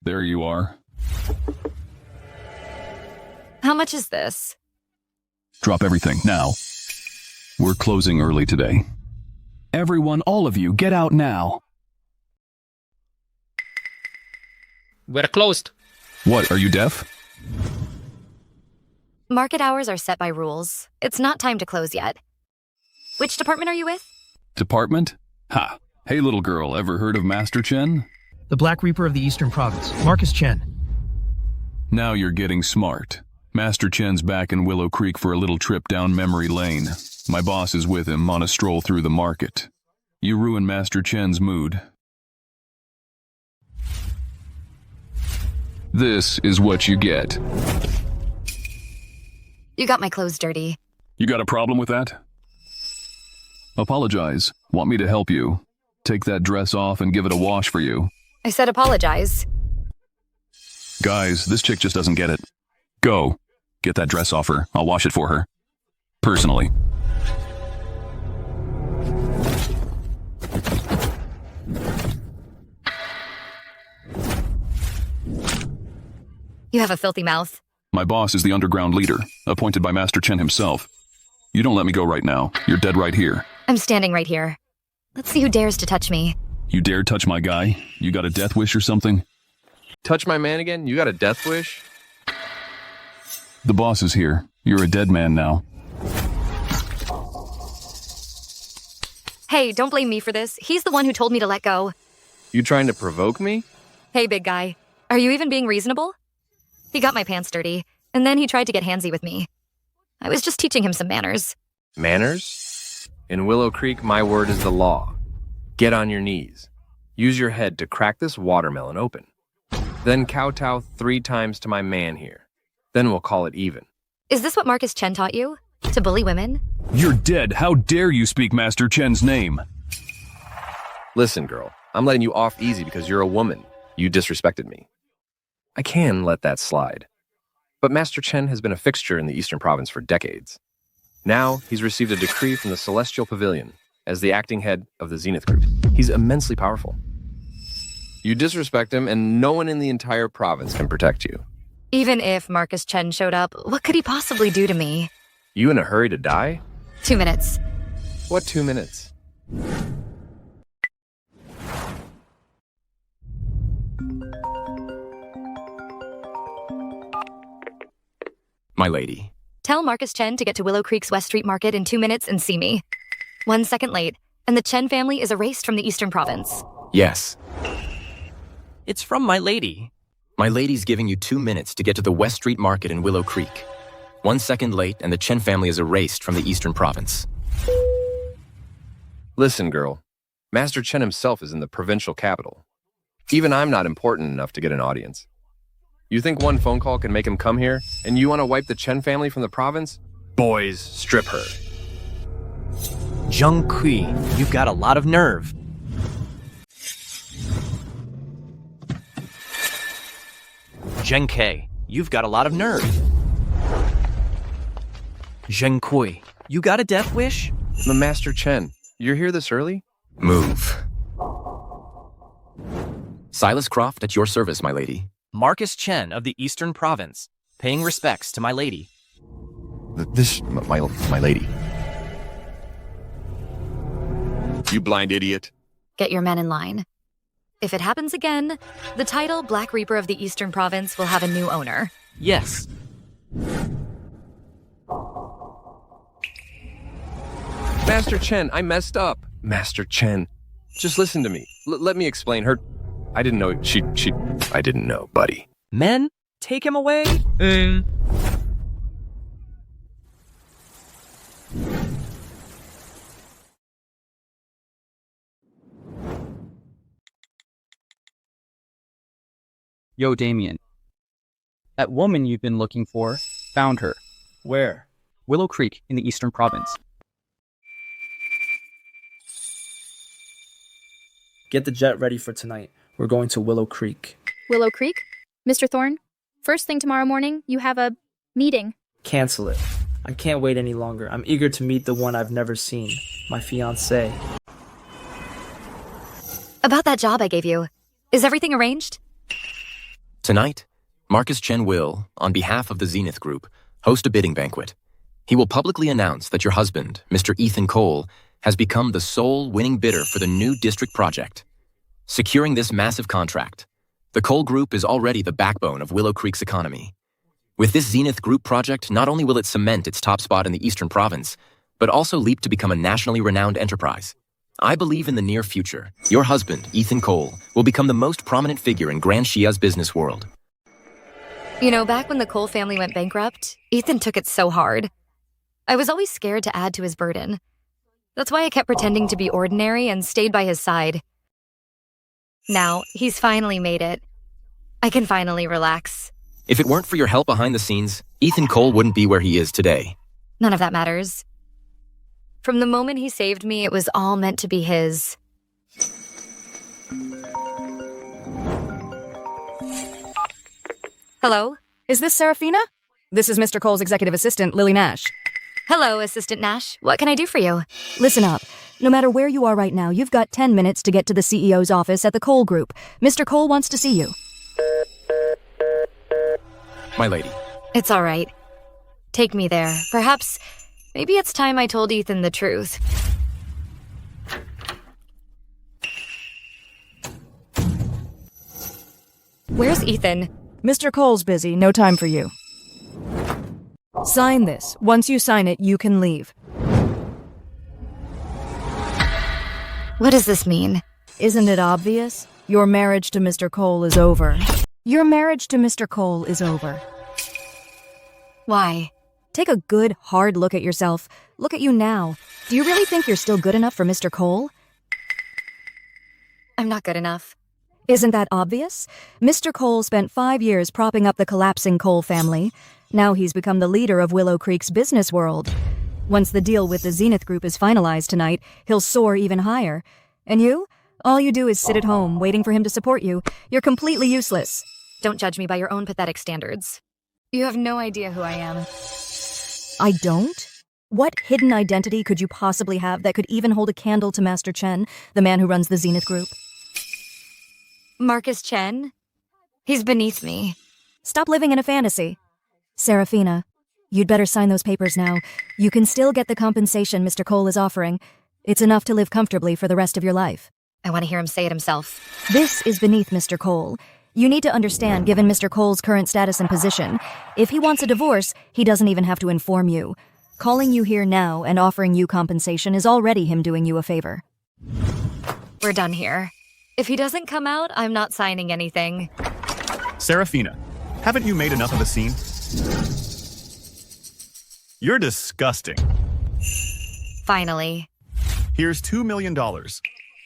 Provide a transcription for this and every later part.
There you are. How much is this? Drop everything, now. We're closing early today. Everyone, all of you, get out now. We're closed. What, are you deaf? Market hours are set by rules. It's not time to close yet. Which department are you with? Department? Ha! Hey little girl, ever heard of Master Chen? The Black Reaper of the Eastern Province, Marcus Chen. Now you're getting smart. Master Chen's back in Willow Creek for a little trip down memory lane. My boss is with him on a stroll through the market. You ruin Master Chen's mood. This is what you get. You got my clothes dirty. You got a problem with that? Apologize. Want me to help you? Take that dress off and give it a wash for you. I said apologize. Guys, this chick just doesn't get it. Go. Get that dress off her. I'll wash it for her. Personally. You have a filthy mouth. My boss is the underground leader, appointed by Master Chen himself. You don't let me go right now. You're dead right here. I'm standing right here. Let's see who dares to touch me. You dare touch my guy? You got a death wish or something? Touch my man again? You got a death wish? The boss is here. You're a dead man now. Hey, don't blame me for this. He's the one who told me to let go. You trying to provoke me? Hey, big guy. Are you even being reasonable? He got my pants dirty, and then he tried to get handsy with me. I was just teaching him some manners. Manners? In Willow Creek, my word is the law. Get on your knees. Use your head to crack this watermelon open. Then kowtow 3 times to my man here. Then we'll call it even. Is this what Marcus Chen taught you? To bully women? You're dead. How dare you speak Master Chen's name? Listen, girl. I'm letting you off easy because you're a woman. You disrespected me. I can let that slide. But Master Chen has been a fixture in the Eastern Province for decades. Now, he's received a decree from the Celestial Pavilion as the acting head of the Zenith group. He's immensely powerful. You disrespect him, and no one in the entire province can protect you. Even if Marcus Chen showed up, what could he possibly do to me? You in a hurry to die? 2 minutes. What 2 minutes? My lady. Tell Marcus Chen to get to Willow Creek's West Street Market in 2 minutes and see me. 1 second late, and the Chen family is erased from the Eastern Province. Yes. It's from my lady. My lady's giving you 2 minutes to get to the West Street Market in Willow Creek. 1 second late, and the Chen family is erased from the Eastern Province. Listen, girl. Master Chen himself is in the provincial capital. Even I'm not important enough to get an audience. You think 1 phone call can make him come here, and you want to wipe the Chen family from the province? Boys, strip her. Zheng Kui, you've got a lot of nerve. Zheng Ke, you've got a lot of nerve. Zheng Kui, you got a death wish? The Master Chen, you're here this early? Move. Silas Croft at your service, my lady. Marcus Chen of the Eastern Province, paying respects to my lady. My lady. You blind idiot. Get your men in line. If it happens again, the title Black Reaper of the Eastern Province will have a new owner. Yes. Master Chen, I messed up. Master Chen, just listen to me. Let me explain her. I didn't know I didn't know, buddy. Men, take him away. Yo, Damian. That woman you've been looking for, found her. Where? Willow Creek in the Eastern Province. Get the jet ready for tonight. We're going to Willow Creek. Willow Creek? Mr. Thorne, first thing tomorrow morning, you have a meeting. Cancel it. I can't wait any longer. I'm eager to meet the one I've never seen, my fiancé. About that job I gave you. Is everything arranged? Tonight, Marcus Chen will, on behalf of the Zenith Group, host a bidding banquet. He will publicly announce that your husband, Mr. Ethan Cole, has become the sole winning bidder for the new district project. Securing this massive contract, the Cole Group is already the backbone of Willow Creek's economy. With this Zenith Group project, not only will it cement its top spot in the Eastern Province, but also leap to become a nationally renowned enterprise. I believe in the near future, your husband, Ethan Cole, will become the most prominent figure in Grand Xia's business world. You know, back when the Cole family went bankrupt, Ethan took it so hard. I was always scared to add to his burden. That's why I kept pretending to be ordinary and stayed by his side. Now, he's finally made it. I can finally relax. If it weren't for your help behind the scenes, Ethan Cole wouldn't be where he is today. None of that matters. From the moment he saved me, it was all meant to be his. Hello? Is this Saraphina? This is Mr. Cole's executive assistant, Lily Nash. Hello, Assistant Nash. What can I do for you? Listen up. No matter where you are right now, you've got 10 minutes to get to the CEO's office at the Cole Group. Mr. Cole wants to see you. My lady. It's all right. Take me there. Perhaps, maybe it's time I told Ethan the truth. Where's Ethan? Mr. Cole's busy. No time for you. Sign this. Once you sign it, you can leave. What does this mean? Isn't it obvious? Your marriage to Mr. Cole is over. Your marriage to Mr. Cole is over. Why? Take a good, hard look at yourself. Look at you now. Do you really think you're still good enough for Mr. Cole? I'm not good enough. Isn't that obvious? Mr. Cole spent 5 years propping up the collapsing Cole family. Now he's become the leader of Willow Creek's business world. Once the deal with the Zenith Group is finalized tonight, he'll soar even higher. And you? All you do is sit at home, waiting for him to support you. You're completely useless. Don't judge me by your own pathetic standards. You have no idea who I am. I don't? What hidden identity could you possibly have that could even hold a candle to Master Chen, the man who runs the Zenith Group? Marcus Chen? He's beneath me. Stop living in a fantasy. Saraphina, you'd better sign those papers now. You can still get the compensation Mr. Cole is offering. It's enough to live comfortably for the rest of your life. I want to hear him say it himself. This is beneath Mr. Cole. You need to understand, given Mr. Cole's current status and position, if he wants a divorce, he doesn't even have to inform you. Calling you here now and offering you compensation is already him doing you a favor. We're done here. If he doesn't come out, I'm not signing anything. Saraphina, haven't you made enough of a scene? You're disgusting. Finally. Here's $2 million.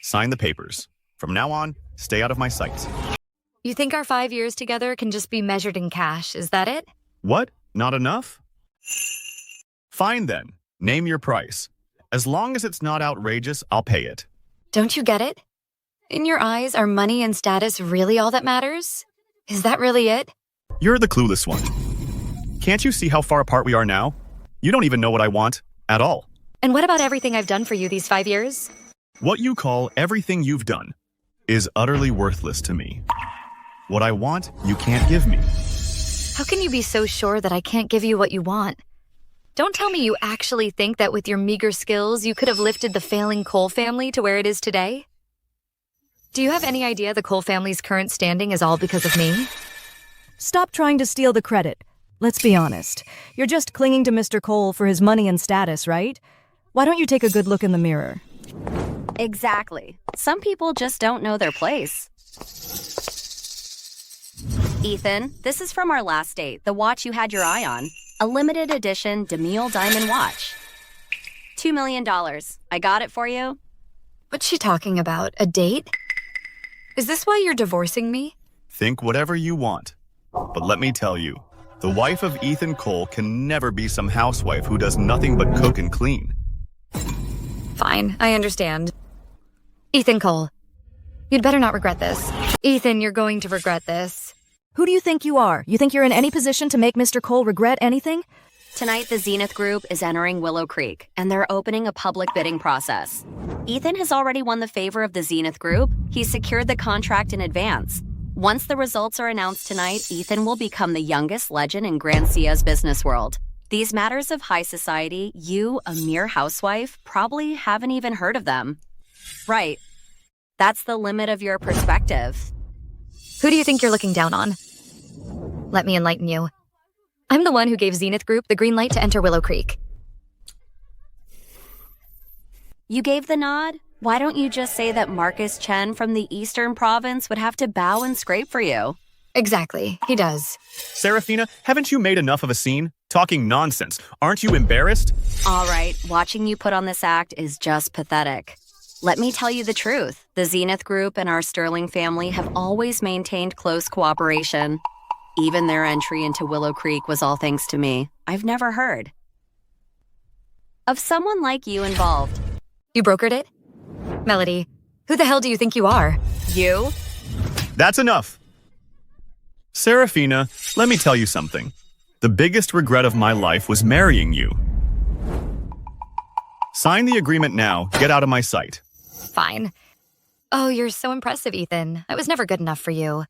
Sign the papers. From now on, stay out of my sight. You think our 5 years together can just be measured in cash, is that it? What? Not enough? Fine then. Name your price. As long as it's not outrageous, I'll pay it. Don't you get it? In your eyes, are money and status really all that matters? Is that really it? You're the clueless one. Can't you see how far apart we are now? You don't even know what I want, at all. And what about everything I've done for you these 5 years? What you call everything you've done is utterly worthless to me. What I want, you can't give me. How can you be so sure that I can't give you what you want? Don't tell me you actually think that with your meager skills, you could have lifted the failing Cole family to where it is today? Do you have any idea the Cole family's current standing is all because of me? Stop trying to steal the credit. Let's be honest. You're just clinging to Mr. Cole for his money and status, right? Why don't you take a good look in the mirror? Exactly. Some people just don't know their place. Ethan, this is from our last date, the watch you had your eye on. A limited edition Demille diamond watch. $2 million. I got it for you. What's she talking about? A date? Is this why you're divorcing me? Think whatever you want. But let me tell you, the wife of Ethan Cole can never be some housewife who does nothing but cook and clean. Fine, I understand. Ethan Cole, you'd better not regret this. Ethan, you're going to regret this. Who do you think you are? You think you're in any position to make Mr. Cole regret anything? Tonight, the Zenith Group is entering Willow Creek, and they're opening a public bidding process. Ethan has already won the favor of the Zenith Group. He's secured the contract in advance. Once the results are announced tonight, Ethan will become the youngest legend in Grand Sia's business world. These matters of high society, you, a mere housewife, probably haven't even heard of them. Right. That's the limit of your perspective. Who do you think you're looking down on? Let me enlighten you. I'm the one who gave Zenith Group the green light to enter Willow Creek. You gave the nod? Why don't you just say that Marcus Chen from the Eastern Province would have to bow and scrape for you? Exactly, he does. Saraphina, haven't you made enough of a scene? Talking nonsense. Aren't you embarrassed? All right, watching you put on this act is just pathetic. Let me tell you the truth. The Zenith Group and our Sterling family have always maintained close cooperation. Even their entry into Willow Creek was all thanks to me. I've never heard of someone like you involved. You brokered it? Melody, who the hell do you think you are? You? That's enough. Saraphina, let me tell you something. The biggest regret of my life was marrying you. Sign the agreement now. Get out of my sight. Fine. Oh, you're so impressive, Ethan. I was never good enough for you.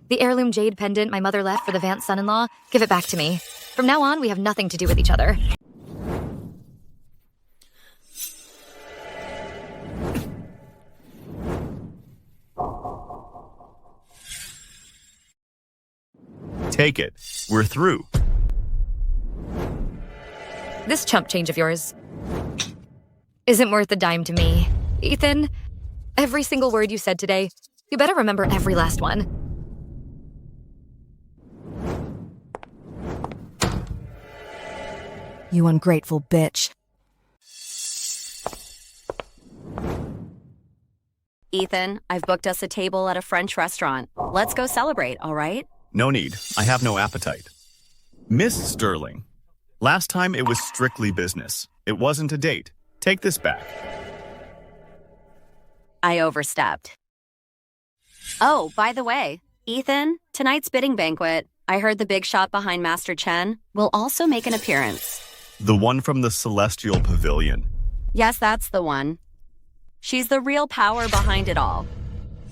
The heirloom jade pendant my mother left for the Vance son-in-law, give it back to me. From now on, we have nothing to do with each other. Take it. We're through. This chump change of yours isn't worth a dime to me. Ethan, every single word you said today, you better remember every last one. You ungrateful bitch. Ethan, I've booked us a table at a French restaurant. Let's go celebrate, all right? No need. I have no appetite. Miss Sterling, last time it was strictly business. It wasn't a date. Take this back. I overstepped. Oh, by the way, Ethan, tonight's bidding banquet, I heard the big shot behind Master Chen will also make an appearance. The one from the Celestial Pavilion. Yes, that's the one. She's the real power behind it all.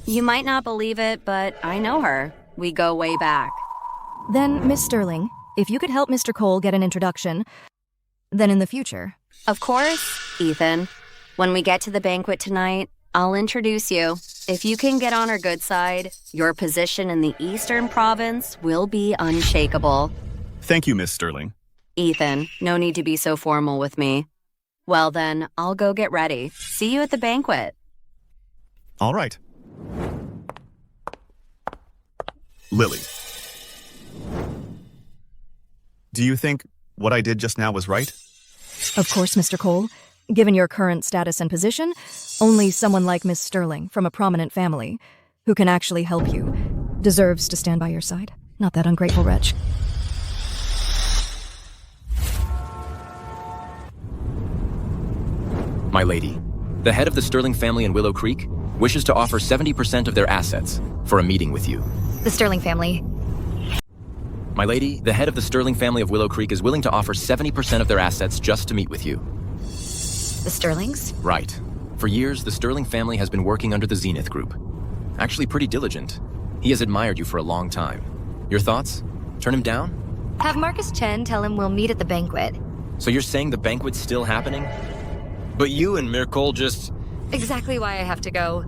You might not believe it, but I know her. We go way back. Then, Miss Sterling, if you could help Mr. Cole get an introduction, then in the future. Of course, Ethan. When we get to the banquet tonight, I'll introduce you. If you can get on our good side, your position in the Eastern Province will be unshakable. Thank you, Miss Sterling. Ethan, no need to be so formal with me. Well then, I'll go get ready. See you at the banquet. All right. Lily. Do you think what I did just now was right? Of course, Mr. Cole. Given your current status and position, only someone like Miss Sterling, from a prominent family, who can actually help you, deserves to stand by your side. Not that ungrateful wretch. My lady, the head of the Sterling family in Willow Creek wishes to offer 70% of their assets for a meeting with you. The Sterling family. My lady, the head of the Sterling family of Willow Creek is willing to offer 70% of their assets just to meet with you. The Sterlings? Right. For years, the Sterling family has been working under the Zenith Group. Actually pretty diligent. He has admired you for a long time. Your thoughts? Turn him down? Have Marcus Chen tell him we'll meet at the banquet. So you're saying the banquet's still happening? But you and Mircole just... Exactly why I have to go.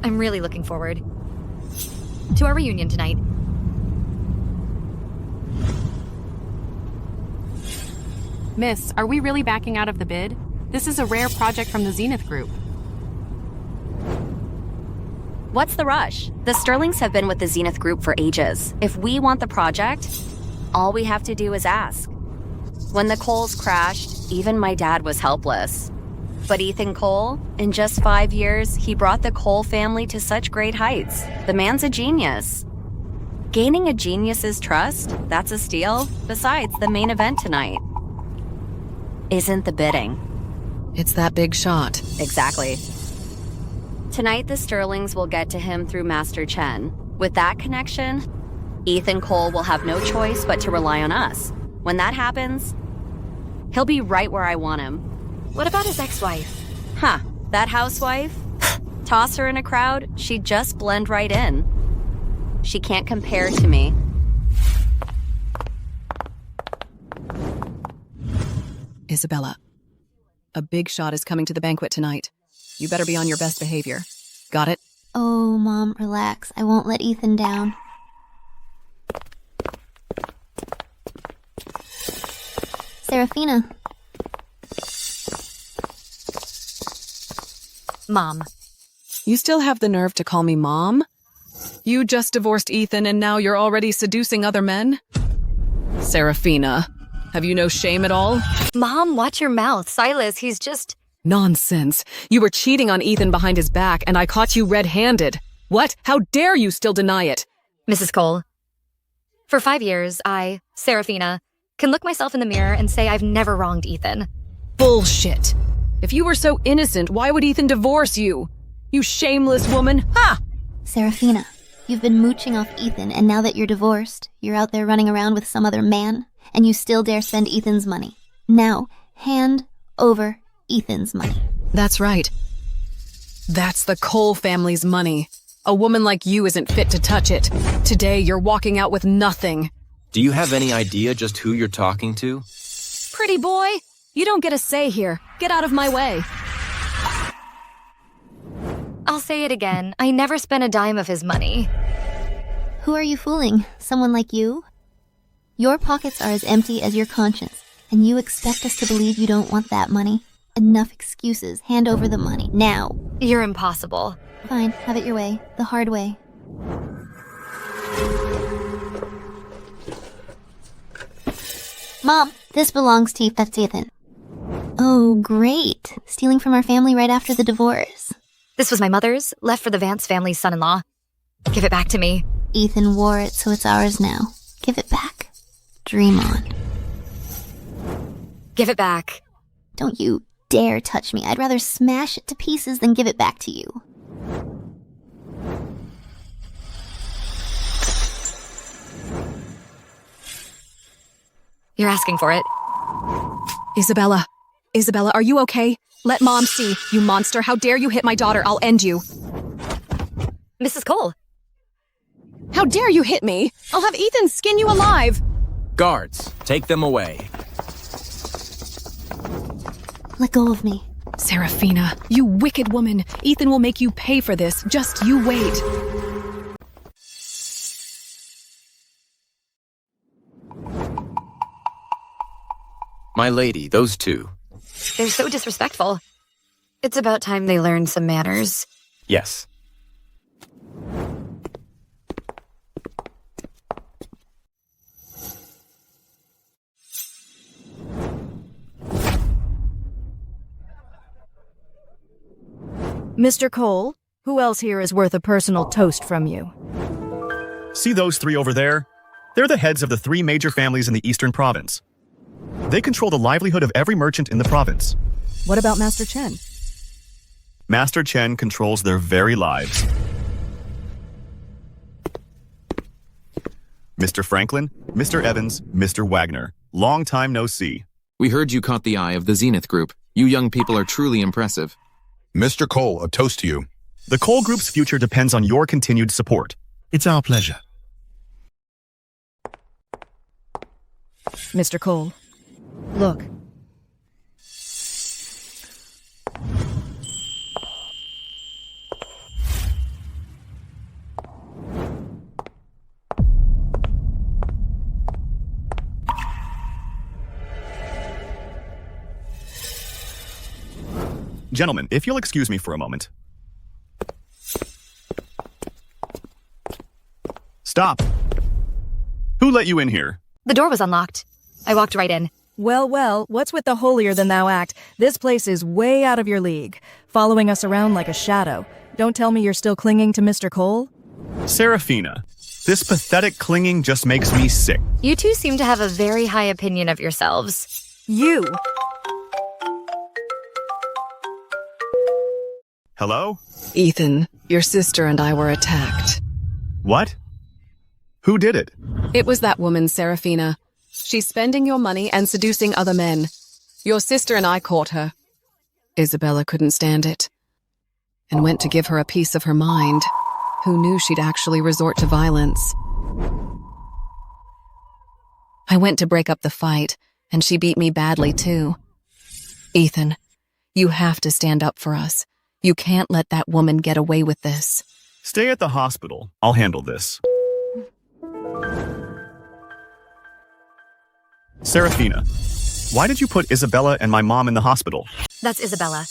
I'm really looking forward to our reunion tonight. Miss, are we really backing out of the bid? This is a rare project from the Zenith Group. What's the rush? The Sterlings have been with the Zenith Group for ages. If we want the project, all we have to do is ask. When the Coles crashed, even my dad was helpless. But Ethan Cole, in just 5 years, he brought the Cole family to such great heights. The man's a genius. Gaining a genius's trust, that's a steal. Besides, the main event tonight isn't the bidding. It's that big shot. Exactly. Tonight, the Sterlings will get to him through Master Chen. With that connection, Ethan Cole will have no choice but to rely on us. When that happens, he'll be right where I want him. What about his ex-wife? Huh, that housewife? Toss her in a crowd, she'd just blend right in. She can't compare to me. Isabella, a big shot is coming to the banquet tonight. You better be on your best behavior. Got it? Oh, Mom, relax. I won't let Ethan down. Saraphina. Mom. You still have the nerve to call me Mom? You just divorced Ethan and now you're already seducing other men? Saraphina, have you no shame at all? Mom, watch your mouth. Silas, he's just... Nonsense. You were cheating on Ethan behind his back and I caught you red-handed. What? How dare you still deny it? Mrs. Cole, for 5 years, I, Saraphina, can look myself in the mirror and say I've never wronged Ethan. Bullshit. If you were so innocent, why would Ethan divorce you? You shameless woman. Ha! Saraphina, you've been mooching off Ethan, and now that you're divorced, you're out there running around with some other man, and you still dare spend Ethan's money. Now, hand over Ethan's money. That's right. That's the Cole family's money. A woman like you isn't fit to touch it. Today, you're walking out with nothing. Do you have any idea just who you're talking to? Pretty boy, you don't get a say here. Get out of my way. I'll say it again. I never spent a dime of his money. Who are you fooling? Someone like you? Your pockets are as empty as your conscience, and you expect us to believe you don't want that money? Enough excuses. Hand over the money, now. You're impossible. Fine, have it your way. The hard way. Mom, this belongs to Ethan. Oh, great. Stealing from our family right after the divorce. This was my mother's, left for the Vance family's son-in-law. Give it back to me. Ethan wore it, so it's ours now. Give it back. Dream on. Give it back. Don't you dare touch me. I'd rather smash it to pieces than give it back to you. You're asking for it. Isabella, are you okay? Let Mom see. You monster, how dare you hit my daughter? I'll end you. Mrs. Cole. How dare you hit me? I'll have Ethan skin you alive. Guards, take them away. Let go of me. Saraphina, you wicked woman. Ethan will make you pay for this. Just you wait. My lady, those two. They're so disrespectful. It's about time they learned some manners. Yes. Mr. Cole, who else here is worth a personal toast from you? See those three over there? They're the heads of the 3 major families in the Eastern Province. They control the livelihood of every merchant in the province. What about Master Chen? Master Chen controls their very lives. Mr. Franklin, Mr. Evans, Mr. Wagner. Long time no see. We heard you caught the eye of the Zenith group. You young people are truly impressive. Mr. Cole, a toast to you. The Cole Group's future depends on your continued support. It's our pleasure. Mr. Cole, look. Gentlemen, if you'll excuse me for a moment. Stop! Who let you in here? The door was unlocked. I walked right in. Well, what's with the holier-than-thou act? This place is way out of your league, following us around like a shadow. Don't tell me you're still clinging to Mr. Cole? Saraphina, this pathetic clinging just makes me sick. You two seem to have a very high opinion of yourselves. You? Hello? Ethan, your sister and I were attacked. What? Who did it? It was that woman, Saraphina. She's spending your money and seducing other men. Your sister and I caught her. Isabella couldn't stand it and went to give her a piece of her mind. Who knew she'd actually resort to violence? I went to break up the fight, and she beat me badly too. Ethan, you have to stand up for us. You can't let that woman get away with this. Stay at the hospital. I'll handle this. Saraphina, why did you put Isabella and my mom in the hospital? That's Isabella.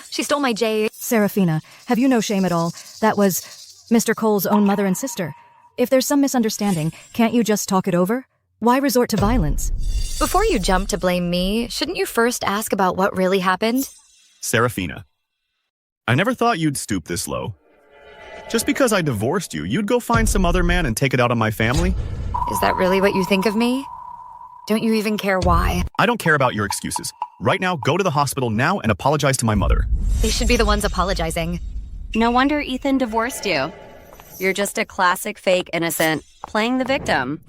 She stole my J. Saraphina, have you no shame at all? That was Mr. Cole's own mother and sister. If there's some misunderstanding, can't you just talk it over? Why resort to violence? Before you jump to blame me, shouldn't you first ask about what really happened? Saraphina, I never thought you'd stoop this low. Just because I divorced you, you'd go find some other man and take it out on my family? Is that really what you think of me? Don't you even care why? I don't care about your excuses. Right now, go to the hospital now and apologize to my mother. They should be the ones apologizing. No wonder Ethan divorced you. You're just a classic fake innocent, playing the victim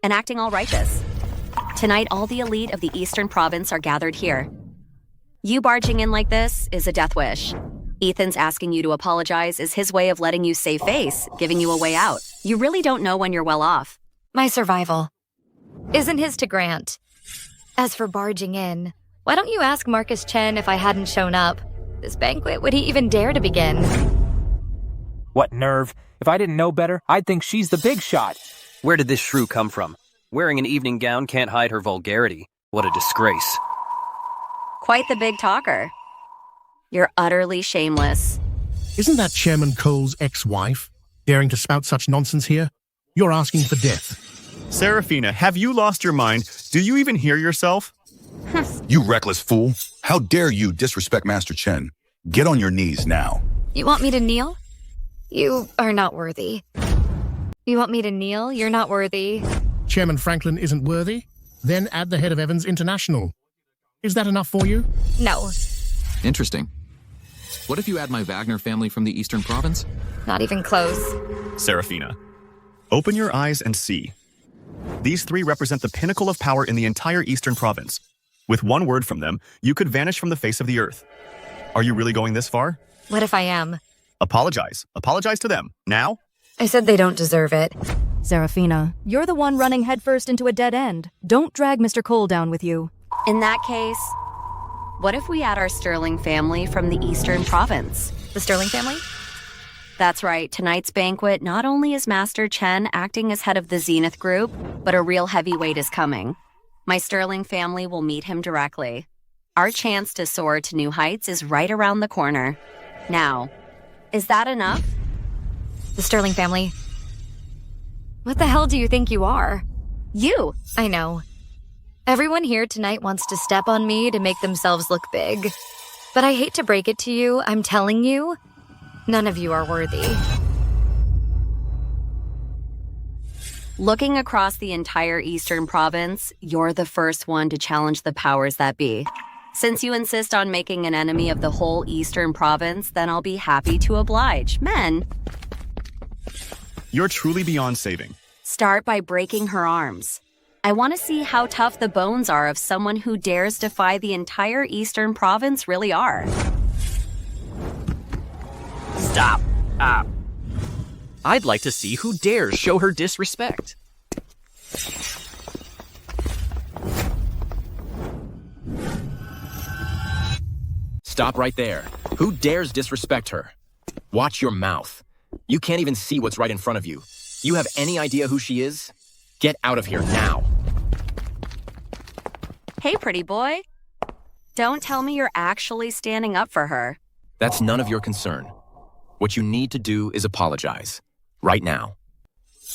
and acting all righteous. Tonight, all the elite of the Eastern Province are gathered here. You barging in like this is a death wish. Ethan's asking you to apologize is his way of letting you save face, giving you a way out. You really don't know when you're well off. My survival isn't his to grant. As for barging in, why don't you ask Marcus Chen if I hadn't shown up? This banquet, would he even dare to begin? What nerve? If I didn't know better, I'd think she's the big shot. Where did this shrew come from? Wearing an evening gown can't hide her vulgarity. What a disgrace. Quite the big talker. You're utterly shameless. Isn't that Chairman Cole's ex-wife daring to spout such nonsense here? You're asking for death. Saraphina, have you lost your mind? Do you even hear yourself? You reckless fool. How dare you disrespect Master Chen? Get on your knees now. You want me to kneel? You are not worthy. You want me to kneel? You're not worthy. Chairman Franklin isn't worthy? Then add the head of Evans International. Is that enough for you? No. Interesting. What if you add my Wagner family from the Eastern Province? Not even close. Saraphina, open your eyes and see. These three represent the pinnacle of power in the entire Eastern Province. With one word from them, you could vanish from the face of the earth. Are you really going this far? What if I am? Apologize. Apologize to them. Now? I said they don't deserve it. Saraphina, you're the one running headfirst into a dead end. Don't drag Mr. Cole down with you. In that case, what if we add our Sterling family from the Eastern Province? The Sterling family? That's right. Tonight's banquet, not only is Master Chen acting as head of the Zenith group, but a real heavyweight is coming. My Sterling family will meet him directly. Our chance to soar to new heights is right around the corner. Now, is that enough? The Sterling family. What the hell do you think you are? You! I know. Everyone here tonight wants to step on me to make themselves look big. But I hate to break it to you, I'm telling you, none of you are worthy. Looking across the entire Eastern Province, you're the first one to challenge the powers that be. Since you insist on making an enemy of the whole Eastern Province, then I'll be happy to oblige. Men, you're truly beyond saving. Start by breaking her arms. I want to see how tough the bones are of someone who dares defy the entire Eastern Province really are. Stop. I'd like to see who dares show her disrespect. Stop right there. Who dares disrespect her? Watch your mouth. You can't even see what's right in front of you. You have any idea who she is? Get out of here now. Hey, pretty boy. Don't tell me you're actually standing up for her. That's none of your concern. What you need to do is apologize. Right now.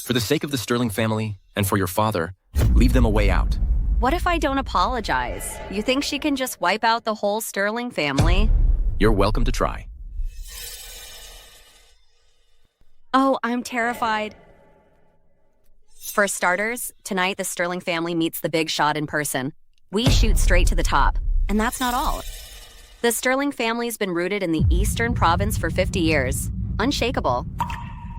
For the sake of the Sterling family and for your father, leave them a way out. What if I don't apologize? You think she can just wipe out the whole Sterling family? You're welcome to try. Oh, I'm terrified. For starters, tonight the Sterling family meets the big shot in person. We shoot straight to the top. And that's not all. The Sterling family's been rooted in the Eastern Province for 50 years. Unshakable.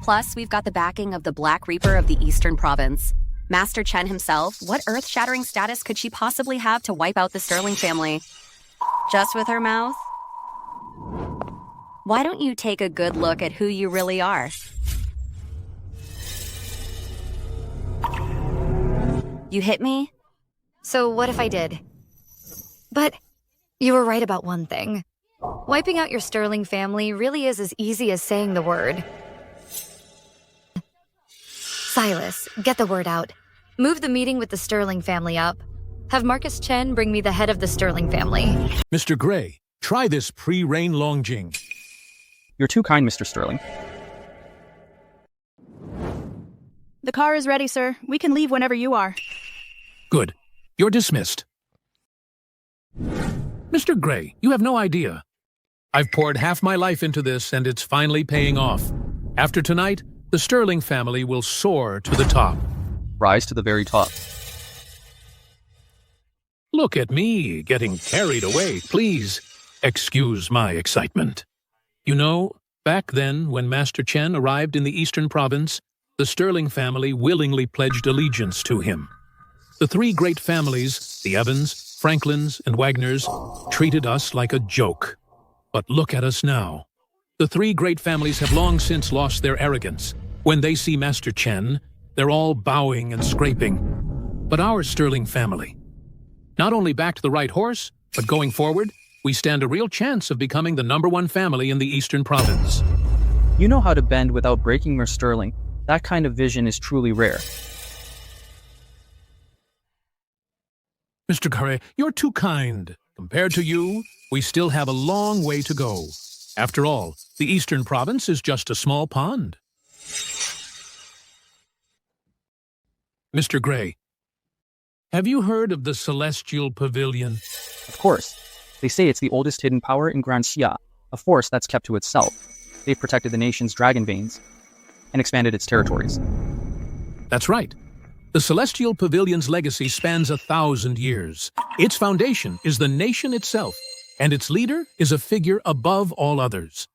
Plus, we've got the backing of the Black Reaper of the Eastern Province. Master Chen himself, what earth-shattering status could she possibly have to wipe out the Sterling family? Just with her mouth? Why don't you take a good look at who you really are? You hit me? So what if I did? But you were right about one thing. Wiping out your Sterling family really is as easy as saying the word. Silas, get the word out. Move the meeting with the Sterling family up. Have Marcus Chen bring me the head of the Sterling family. Mr. Gray, try this pre-rain Longjing. You're too kind, Mr. Sterling. The car is ready, sir. We can leave whenever you are. Good. You're dismissed. Mr. Gray, you have no idea. I've poured half my life into this, and it's finally paying off. After tonight, the Sterling family will soar to the top. Rise to the very top. Look at me, getting carried away. Please, excuse my excitement. You know, back then, when Master Chen arrived in the Eastern Province, the Sterling family willingly pledged allegiance to him. The three great families, the Evans, Franklins, and Wagners, treated us like a joke. But look at us now. The three great families have long since lost their arrogance. When they see Master Chen, they're all bowing and scraping. But our Sterling family, not only backed the right horse, but going forward, we stand a real chance of becoming the #1 family in the Eastern Province. You know how to bend without breaking your Sterling. That kind of vision is truly rare. Mr. Gray, you're too kind. Compared to you, we still have a long way to go. After all, the Eastern Province is just a small pond. Mr. Gray, have you heard of the Celestial Pavilion? Of course. They say it's the oldest hidden power in Grand Xia, a force that's kept to itself. They've protected the nation's dragon veins and expanded its territories. That's right. The Celestial Pavilion's legacy spans 1,000 years. Its foundation is the nation itself, and its leader is a figure above all others.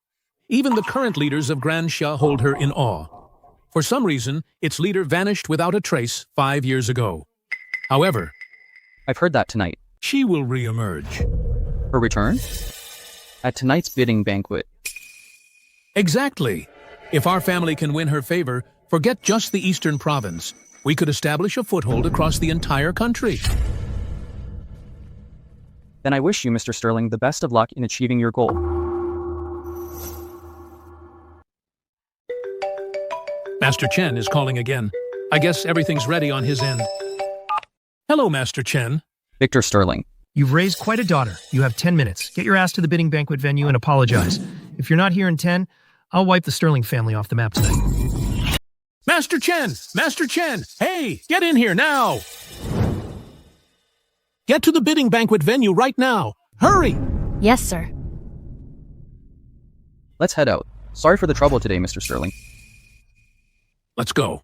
Even the current leaders of Grand Xia hold her in awe. For some reason, its leader vanished without a trace 5 years ago. However, I've heard that tonight. She will re-emerge. Her return? At tonight's bidding banquet. Exactly. If our family can win her favor, forget just the Eastern Province. We could establish a foothold across the entire country. Then I wish you, Mr. Sterling, the best of luck in achieving your goal. Master Chen is calling again. I guess everything's ready on his end. Hello, Master Chen. Victor Sterling. You've raised quite a daughter. You have 10 minutes. Get your ass to the bidding banquet venue and apologize. If you're not here in 10, I'll wipe the Sterling family off the map tonight. Master Chen! Master Chen! Hey, get in here now! Get to the bidding banquet venue right now. Hurry! Yes, sir. Let's head out. Sorry for the trouble today, Mr. Sterling. Let's go.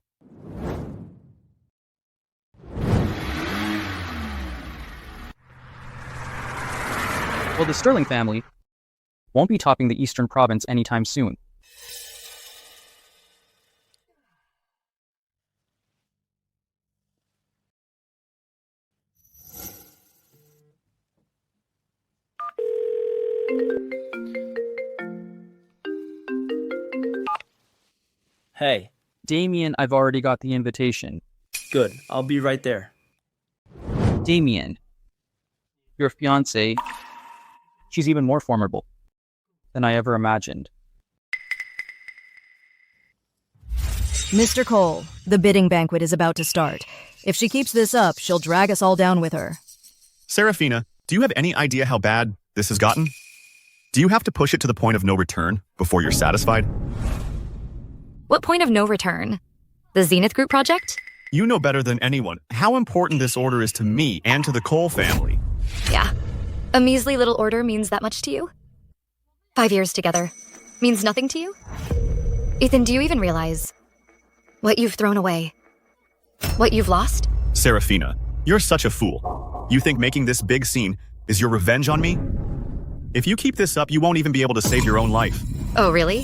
Well, the Sterling family won't be topping the Eastern Province anytime soon. Hey. Damian, I've already got the invitation. Good. I'll be right there. Damian, your fiancée, she's even more formidable than I ever imagined. Mr. Cole, the bidding banquet is about to start. If she keeps this up, she'll drag us all down with her. Saraphina, do you have any idea how bad this has gotten? Do you have to push it to the point of no return before you're satisfied? What point of no return? The Zenith Group project? You know better than anyone how important this order is to me and to the Cole family. Yeah. A measly little order means that much to you? 5 years together means nothing to you? Ethan, do you even realize what you've thrown away? What you've lost? Saraphina, you're such a fool. You think making this big scene is your revenge on me? If you keep this up, you won't even be able to save your own life. Oh, really?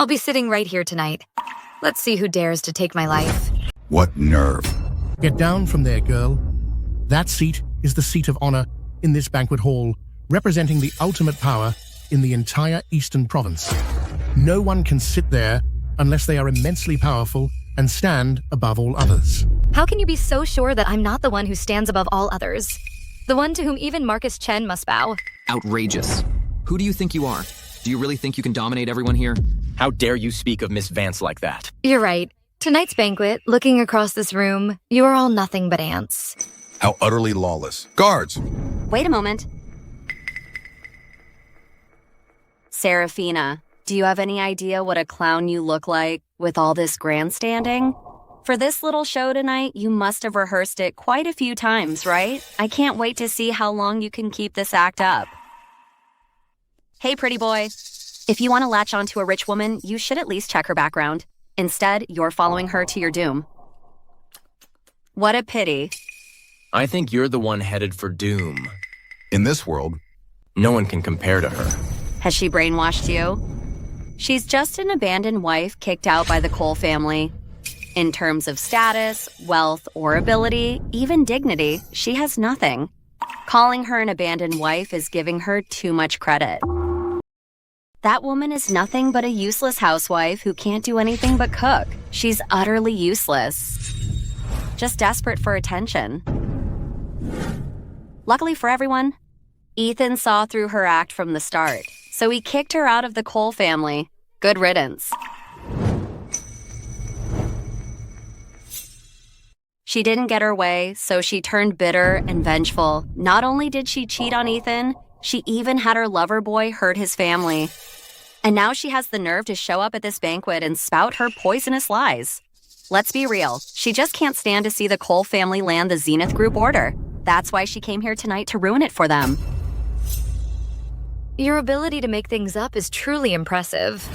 I'll be sitting right here tonight. Let's see who dares to take my life. What nerve. Get down from there, girl. That seat is the seat of honor in this banquet hall, representing the ultimate power in the entire Eastern Province. No one can sit there unless they are immensely powerful and stand above all others. How can you be so sure that I'm not the one who stands above all others? The one to whom even Marcus Chen must bow? Outrageous. Who do you think you are? Do you really think you can dominate everyone here? How dare you speak of Miss Vance like that? You're right. Tonight's banquet, looking across this room, you are all nothing but ants. How utterly lawless. Guards! Wait a moment. Saraphina, do you have any idea what a clown you look like with all this grandstanding? For this little show tonight, you must have rehearsed it quite a few times, right? I can't wait to see how long you can keep this act up. Hey, pretty boy. If you want to latch onto a rich woman, you should at least check her background. Instead, you're following her to your doom. What a pity. I think you're the one headed for doom. In this world, no one can compare to her. Has she brainwashed you? She's just an abandoned wife kicked out by the Cole family. In terms of status, wealth, or ability, even dignity, she has nothing. Calling her an abandoned wife is giving her too much credit. That woman is nothing but a useless housewife who can't do anything but cook. She's utterly useless. Just desperate for attention. Luckily for everyone, Ethan saw through her act from the start, so he kicked her out of the Cole family. Good riddance. She didn't get her way, so she turned bitter and vengeful. Not only did she cheat on Ethan, she even had her lover boy hurt his family. And now she has the nerve to show up at this banquet and spout her poisonous lies. Let's be real, she just can't stand to see the Cole family land the Zenith Group order. That's why she came here tonight to ruin it for them. Your ability to make things up is truly impressive.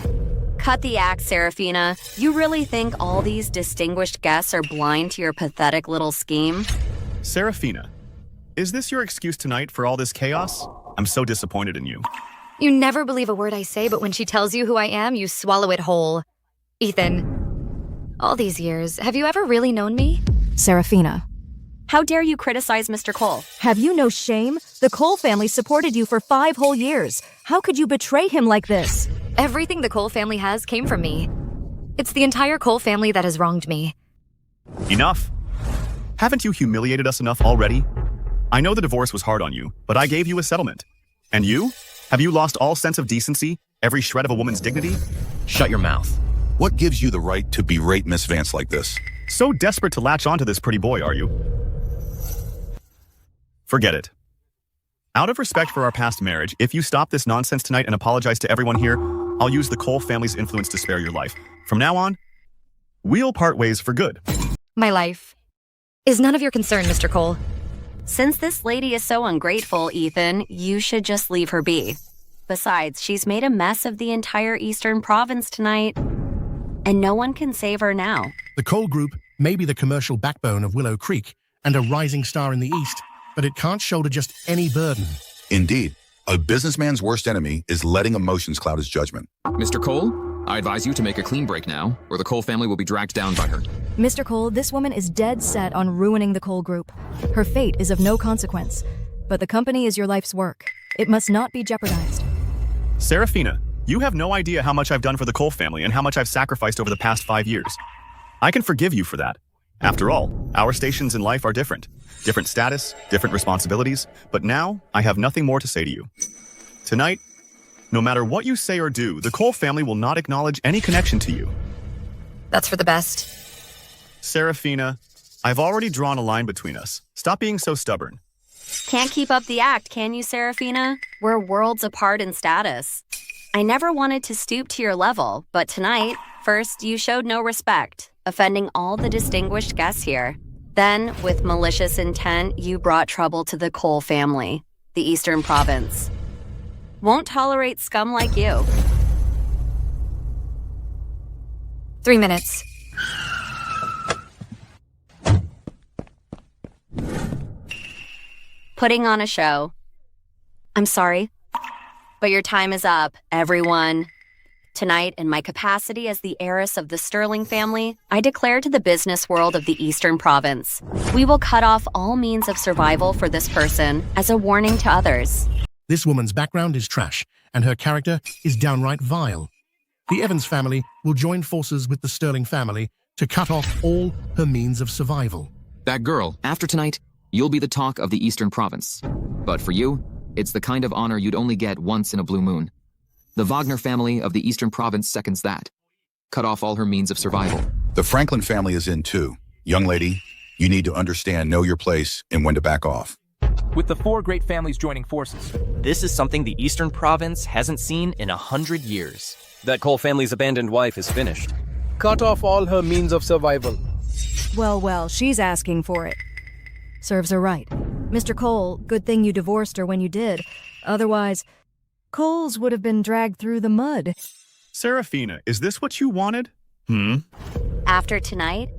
Cut the act, Saraphina. You really think all these distinguished guests are blind to your pathetic little scheme? Saraphina, is this your excuse tonight for all this chaos? I'm so disappointed in you. You never believe a word I say, but when she tells you who I am, you swallow it whole. Ethan, all these years, have you ever really known me? Saraphina. How dare you criticize Mr. Cole? Have you no shame? The Cole family supported you for 5 whole years. How could you betray him like this? Everything the Cole family has came from me. It's the entire Cole family that has wronged me. Enough. Haven't you humiliated us enough already? I know the divorce was hard on you, but I gave you a settlement. And you? Have you lost all sense of decency? Every shred of a woman's dignity? Shut your mouth. what gives you the right to berate Miss Vance like this? So desperate to latch onto this pretty boy, are you? Forget it. Out of respect for our past marriage, if you stop this nonsense tonight and apologize to everyone here, I'll use the Cole family's influence to spare your life. From now on, we'll part ways for good. My life is none of your concern, Mr. Cole. Since this lady is so ungrateful, Ethan, you should just leave her be. Besides, she's made a mess of the entire Eastern Province tonight, and no one can save her now. The Cole Group may be the commercial backbone of Willow Creek and a rising star in the East, but it can't shoulder just any burden. Indeed. A businessman's worst enemy is letting emotions cloud his judgment. Mr. Cole, I advise you to make a clean break now, or the Cole family will be dragged down by her. Mr. Cole, this woman is dead set on ruining the Cole Group. Her fate is of no consequence, but the company is your life's work. It must not be jeopardized. Saraphina, you have no idea how much I've done for the Cole family and how much I've sacrificed over the past 5 years. I can forgive you for that. After all, our stations in life are different. Different status, different responsibilities, but now I have nothing more to say to you. Tonight, no matter what you say or do, the Cole family will not acknowledge any connection to you. That's for the best. Saraphina, I've already drawn a line between us. Stop being so stubborn. Can't keep up the act, can you, Saraphina? We're worlds apart in status. I never wanted to stoop to your level, but tonight, first, you showed no respect, offending all the distinguished guests here. Then, with malicious intent, you brought trouble to the Cole family, the Eastern Province. Won't tolerate scum like you. 3 minutes. Putting on a show. I'm sorry, but your time is up, everyone. Tonight, in my capacity as the heiress of the Sterling family, I declare to the business world of the Eastern Province, we will cut off all means of survival for this person as a warning to others. This woman's background is trash, and her character is downright vile. The Evans family will join forces with the Sterling family to cut off all her means of survival. That girl, after tonight, you'll be the talk of the Eastern Province. But for you, it's the kind of honor you'd only get once in a blue moon. The Wagner family of the Eastern Province seconds that. Cut off all her means of survival. The Franklin family is in too. Young lady, you need to understand, know your place, and when to back off. With the 4 great families joining forces. This is something the Eastern Province hasn't seen in 100 years. That Cole family's abandoned wife is finished. Cut off all her means of survival. Well, she's asking for it. Serves her right. Mr. Cole, good thing you divorced her when you did. Otherwise, Coles would have been dragged through the mud. Saraphina, is this what you wanted? After tonight,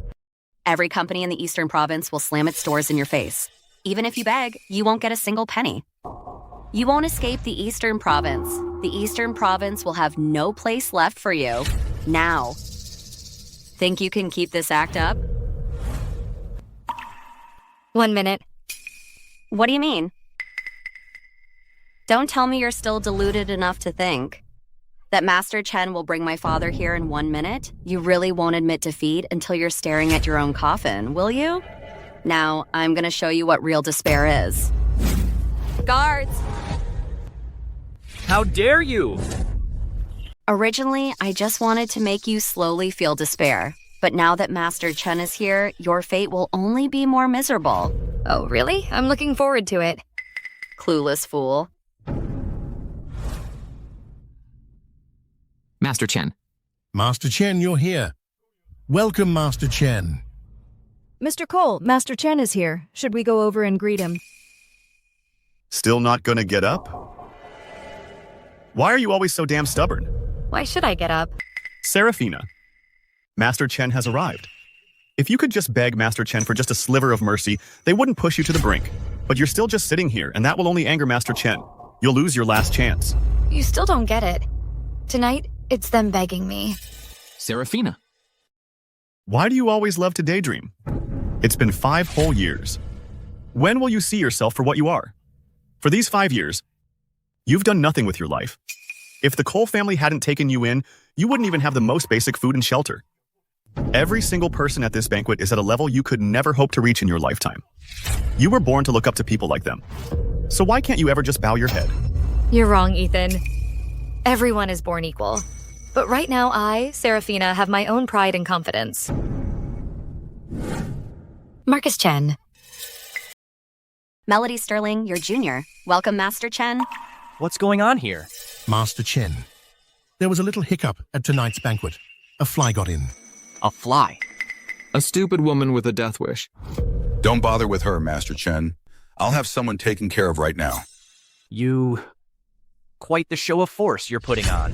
every company in the Eastern Province will slam its doors in your face. Even if you beg, you won't get a single penny. You won't escape the Eastern Province. The Eastern Province will have no place left for you. Now. Think you can keep this act up? 1 minute. What do you mean? Don't tell me you're still deluded enough to think that Master Chen will bring my father here in 1 minute. You really won't admit defeat until you're staring at your own coffin, will you? Now, I'm gonna show you what real despair is. Guards! How dare you? Originally, I just wanted to make you slowly feel despair. But now that Master Chen is here, your fate will only be more miserable. Oh, really? I'm looking forward to it. Clueless fool. Master Chen. Master Chen, you're here. Welcome, Master Chen. Mr. Cole, Master Chen is here. Should we go over and greet him? Still not gonna get up? Why are you always so damn stubborn? Why should I get up? Saraphina, Master Chen has arrived. If you could just beg Master Chen for just a sliver of mercy, they wouldn't push you to the brink. But you're still just sitting here, and that will only anger Master Chen. You'll lose your last chance. You still don't get it. Tonight, it's them begging me. Saraphina. Why do you always love to daydream? It's been 5 whole years. When will you see yourself for what you are? For these 5 years, you've done nothing with your life. If the Cole family hadn't taken you in, you wouldn't even have the most basic food and shelter. Every single person at this banquet is at a level you could never hope to reach in your lifetime. You were born to look up to people like them. So why can't you ever just bow your head? You're wrong, Ethan. Everyone is born equal. But right now I, Saraphina, have my own pride and confidence. Marcus Chen. Melody Sterling, your junior. Welcome, Master Chen. What's going on here? Master Chen. There was a little hiccup at tonight's banquet. A fly got in. A fly? A stupid woman with a death wish. Don't bother with her, Master Chen. I'll have someone taken care of right now. Quite the show of force you're putting on.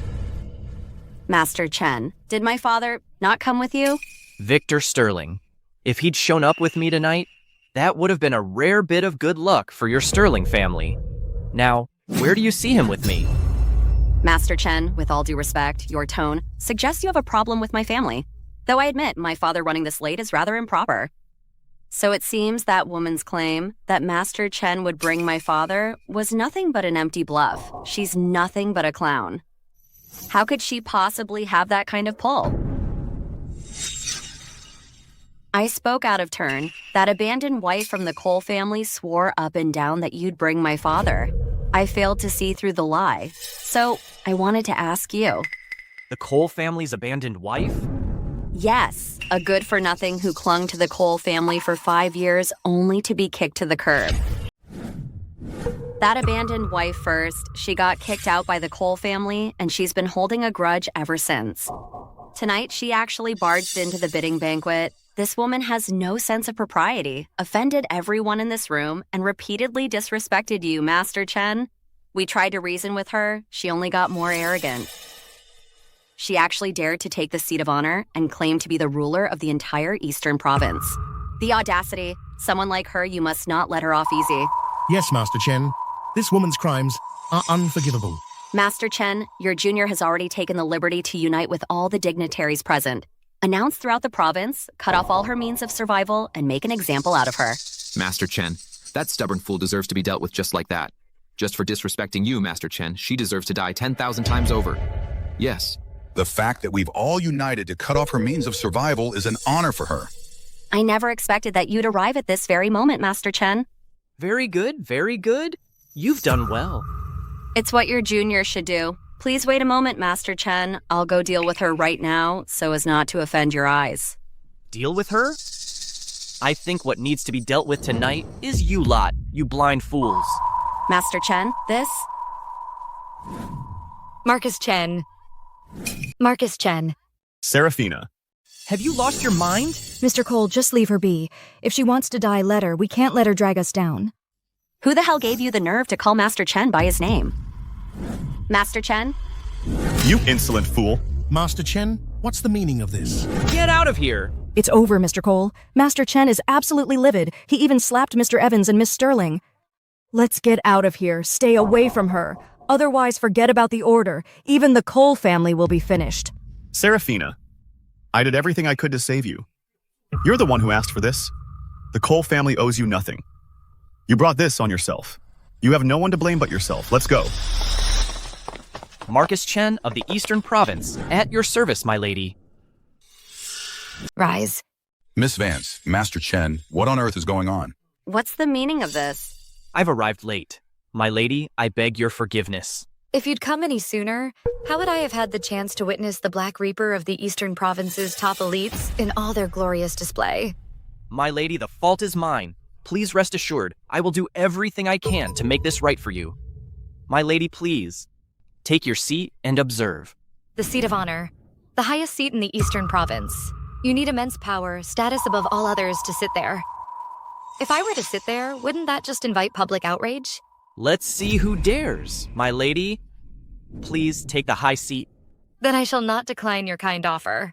Master Chen, did my father not come with you? Victor Sterling. If he'd shown up with me tonight, that would have been a rare bit of good luck for your Sterling family. Now, where do you see him with me? Master Chen, with all due respect, your tone suggests you have a problem with my family. Though I admit my father running this late is rather improper. So it seems that woman's claim that Master Chen would bring my father was nothing but an empty bluff. She's nothing but a clown. How could she possibly have that kind of pull? I spoke out of turn. That abandoned wife from the Cole family swore up and down that you'd bring my father. I failed to see through the lie. So I wanted to ask you. The Cole family's abandoned wife? Yes, a good-for-nothing who clung to the Cole family for 5 years only to be kicked to the curb. That abandoned wife first, she got kicked out by the Cole family, and she's been holding a grudge ever since. Tonight, she actually barged into the bidding banquet. This woman has no sense of propriety, offended everyone in this room, and repeatedly disrespected you, Master Chen. We tried to reason with her. She only got more arrogant. She actually dared to take the seat of honor and claim to be the ruler of the entire Eastern Province. The audacity. Someone like her, you must not let her off easy. Yes, Master Chen. This woman's crimes are unforgivable. Master Chen, your junior has already taken the liberty to unite with all the dignitaries present, announce throughout the province, cut off all her means of survival, and make an example out of her. Master Chen, that stubborn fool deserves to be dealt with just like that. Just for disrespecting you, Master Chen, she deserves to die 10,000 times over. Yes. The fact that we've all united to cut off her means of survival is an honor for her. I never expected that you'd arrive at this very moment, Master Chen. Very good, very good. You've done well. It's what your junior should do. Please wait a moment, Master Chen. I'll go deal with her right now, so as not to offend your eyes. Deal with her? I think what needs to be dealt with tonight is you lot, you blind fools. Master Chen, this? Marcus Chen. Marcus Chen. Saraphina. Have you lost your mind? Mr. Cole, just leave her be. If she wants to die, let her. We can't let her drag us down. Who the hell gave you the nerve to call Master Chen by his name? Master Chen? You insolent fool. Master Chen, what's the meaning of this? Get out of here. It's over, Mr. Cole. Master Chen is absolutely livid. He even slapped Mr. Evans and Miss Sterling. Let's get out of here. Stay away from her. Otherwise, forget about the order. Even the Cole family will be finished. Saraphina, I did everything I could to save you. You're the one who asked for this. The Cole family owes you nothing. You brought this on yourself. You have no one to blame but yourself. Let's go. Marcus Chen of the Eastern Province, at your service, my lady. Rise. Miss Vance, Master Chen, what on earth is going on? What's the meaning of this? I've arrived late. My lady, I beg your forgiveness. If you'd come any sooner, how would I have had the chance to witness the Black Reaper of the Eastern Province's top elites in all their glorious display? My lady, the fault is mine. Please rest assured, I will do everything I can to make this right for you. My lady, please, take your seat and observe. The seat of honor. The highest seat in the Eastern Province. You need immense power, status above all others to sit there. If I were to sit there, wouldn't that just invite public outrage? Let's see who dares. My lady, please take the high seat. Then I shall not decline your kind offer.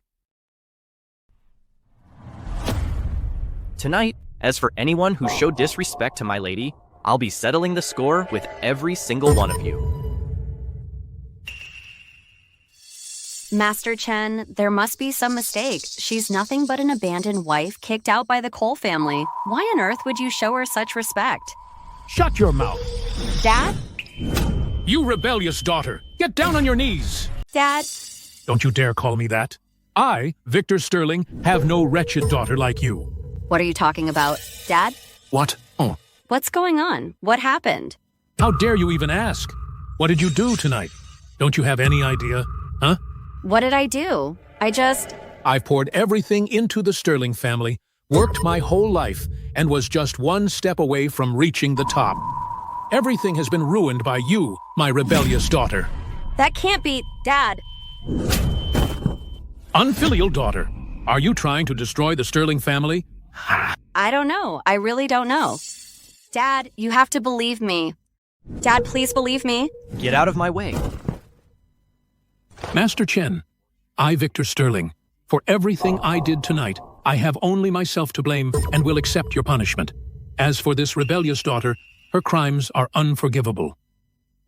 Tonight, as for anyone who showed disrespect to my lady, I'll be settling the score with every single one of you. Master Chen, there must be some mistake. She's nothing but an abandoned wife kicked out by the Cole family. Why on earth would you show her such respect? Shut your mouth. Dad? You rebellious daughter. Get down on your knees. Dad? Don't you dare call me that. I, Victor Sterling, have no wretched daughter like you. What are you talking about? Dad? What? Oh. What's going on? What happened? How dare you even ask? What did you do tonight? Don't you have any idea? Huh? What did I do? I've poured everything into the Sterling family, worked my whole life, and was just one step away from reaching the top. Everything has been ruined by you, my rebellious daughter. That can't be... Dad. Unfilial daughter. Are you trying to destroy the Sterling family? I don't know. I really don't know. Dad, you have to believe me. Dad, please believe me. Get out of my way. Master Chen, I, Victor Sterling, for everything I did tonight, I have only myself to blame and will accept your punishment. As for this rebellious daughter, her crimes are unforgivable.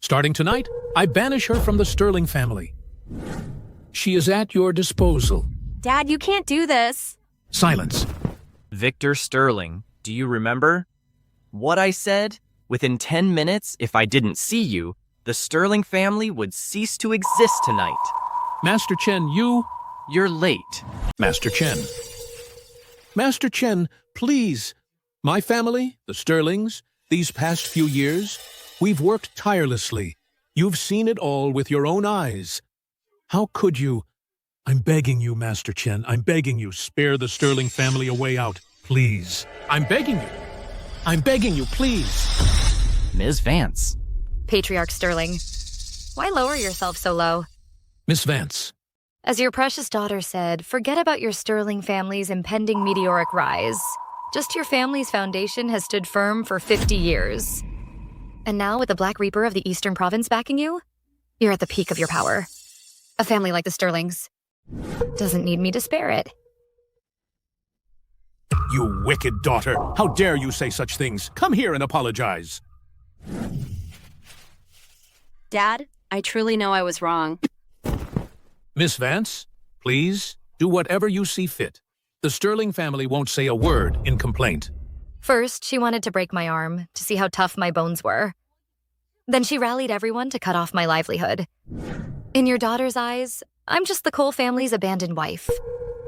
Starting tonight, I banish her from the Sterling family. She is at your disposal. Dad, you can't do this. Silence. Victor Sterling, do you remember? What I said? Within 10 minutes, if I didn't see you, the Sterling family would cease to exist tonight. Master Chen, You're late. Master Chen. Master Chen, please. My family, the Sterlings, these past few years, we've worked tirelessly. You've seen it all with your own eyes. How could you? I'm begging you, Master Chen, I'm begging you, spare the Sterling family a way out, please. I'm begging you. I'm begging you, please. Ms. Vance. Patriarch Sterling, why lower yourself so low? Miss Vance. As your precious daughter said, forget about your Sterling family's impending meteoric rise. Just your family's foundation has stood firm for 50 years. And now with the Black Reaper of the Eastern Province backing you, you're at the peak of your power. A family like the Sterlings doesn't need me to spare it. You wicked daughter! How dare you say such things? Come here and apologize. Dad, I truly know I was wrong. Miss Vance, please, do whatever you see fit. The Sterling family won't say a word in complaint. First, she wanted to break my arm to see how tough my bones were. Then she rallied everyone to cut off my livelihood. In your daughter's eyes, I'm just the Cole family's abandoned wife.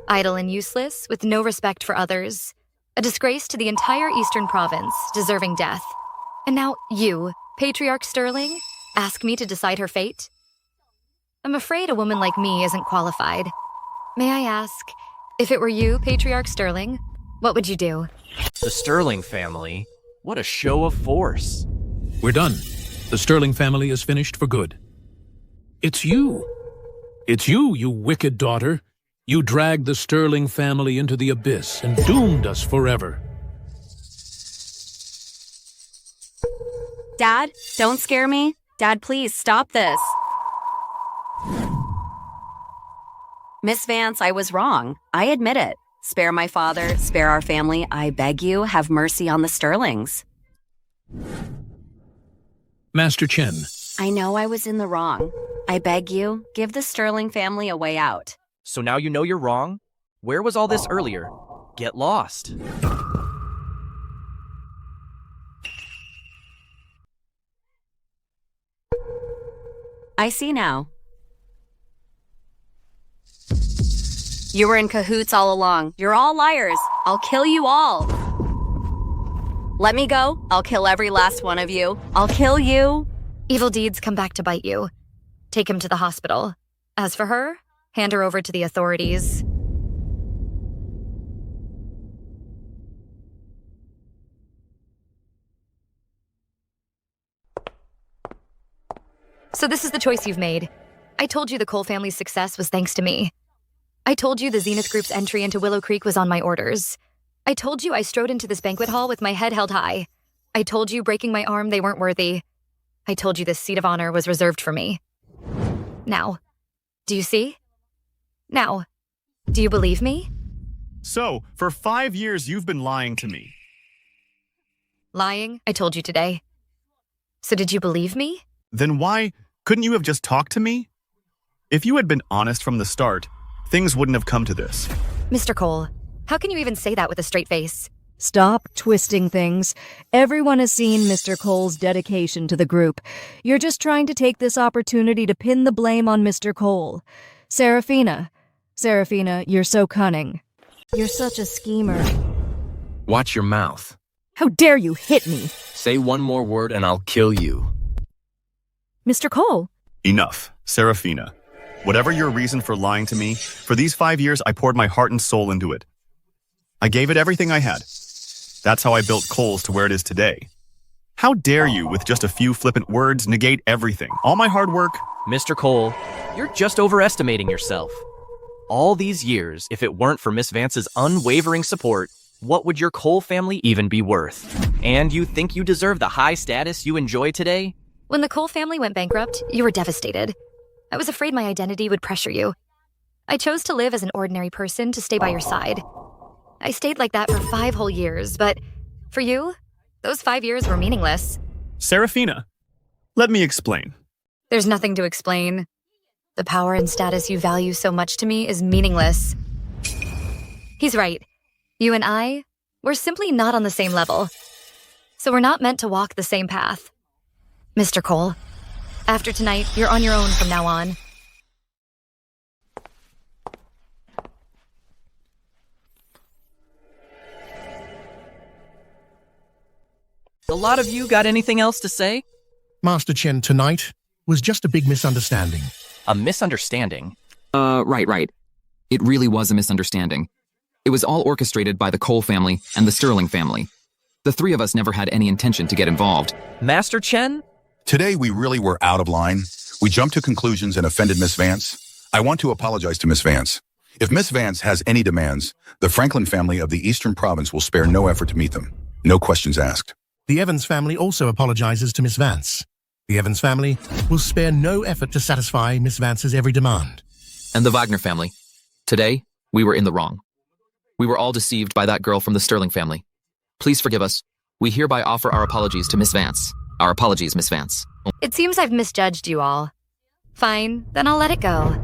Idle and useless, with no respect for others. A disgrace to the entire Eastern Province, deserving death. And now you, Patriarch Sterling, ask me to decide her fate? I'm afraid a woman like me isn't qualified. May I ask, if it were you, Patriarch Sterling, what would you do? The Sterling family? What a show of force. We're done. The Sterling family is finished for good. It's you. It's you, you wicked daughter. You dragged the Sterling family into the abyss and doomed us forever. Dad, don't scare me. Dad, please stop this. Miss Vance, I was wrong. I admit it. Spare my father, spare our family. I beg you, have mercy on the Sterlings. Master Chen. I know I was in the wrong. I beg you, give the Sterling family a way out. So now you know you're wrong? Where was all this earlier? Get lost. I see now. You were in cahoots all along. You're all liars. I'll kill you all. Let me go. I'll kill every last one of you. I'll kill you. Evil deeds come back to bite you. Take him to the hospital. As for her, hand her over to the authorities. So this is the choice you've made. I told you the Cole family's success was thanks to me. I told you the Zenith Group's entry into Willow Creek was on my orders. I told you I strode into this banquet hall with my head held high. I told you breaking my arm they weren't worthy. I told you this seat of honor was reserved for me. Now, do you see? Now, do you believe me? So, for 5 years you've been lying to me. Lying? I told you today. So did you believe me? Then why couldn't you have just talked to me? If you had been honest from the start, things wouldn't have come to this. Mr. Cole, how can you even say that with a straight face? Stop twisting things. Everyone has seen Mr. Cole's dedication to the group. You're just trying to take this opportunity to pin the blame on Mr. Cole. Saraphina, you're so cunning. You're such a schemer. Watch your mouth. How dare you hit me? Say one more word and I'll kill you. Mr. Cole? Enough, Saraphina. Whatever your reason for lying to me, for these 5 years I poured my heart and soul into it. I gave it everything I had. That's how I built Cole's to where it is today. How dare you, with just a few flippant words, negate everything? All my hard work? Mr. Cole, you're just overestimating yourself. All these years, if it weren't for Miss Vance's unwavering support, what would your Cole family even be worth? And you think you deserve the high status you enjoy today? When the Cole family went bankrupt, you were devastated. I was afraid my identity would pressure you. I chose to live as an ordinary person to stay by your side. I stayed like that for 5 whole years, but for you, those 5 years were meaningless. Saraphina, let me explain. There's nothing to explain. The power and status you value so much to me is meaningless. He's right. You and I, we're simply not on the same level. So we're not meant to walk the same path. Mr. Cole, after tonight, you're on your own from now on. A lot of you got anything else to say? Master Chen, tonight was just a big misunderstanding. A misunderstanding? Right. It really was a misunderstanding. It was all orchestrated by the Cole family and the Sterling family. The 3 of us never had any intention to get involved. Master Chen? Today we really were out of line. We jumped to conclusions and offended Miss Vance. I want to apologize to Miss Vance. If Miss Vance has any demands, the Franklin family of the Eastern Province will spare no effort to meet them. No questions asked. The Evans family also apologizes to Miss Vance. The Evans family will spare no effort to satisfy Miss Vance's every demand. And the Wagner family. Today, we were in the wrong. We were all deceived by that girl from the Sterling family. Please forgive us. We hereby offer our apologies to Miss Vance. Our apologies, Miss Vance. It seems I've misjudged you all. Fine, then I'll let it go.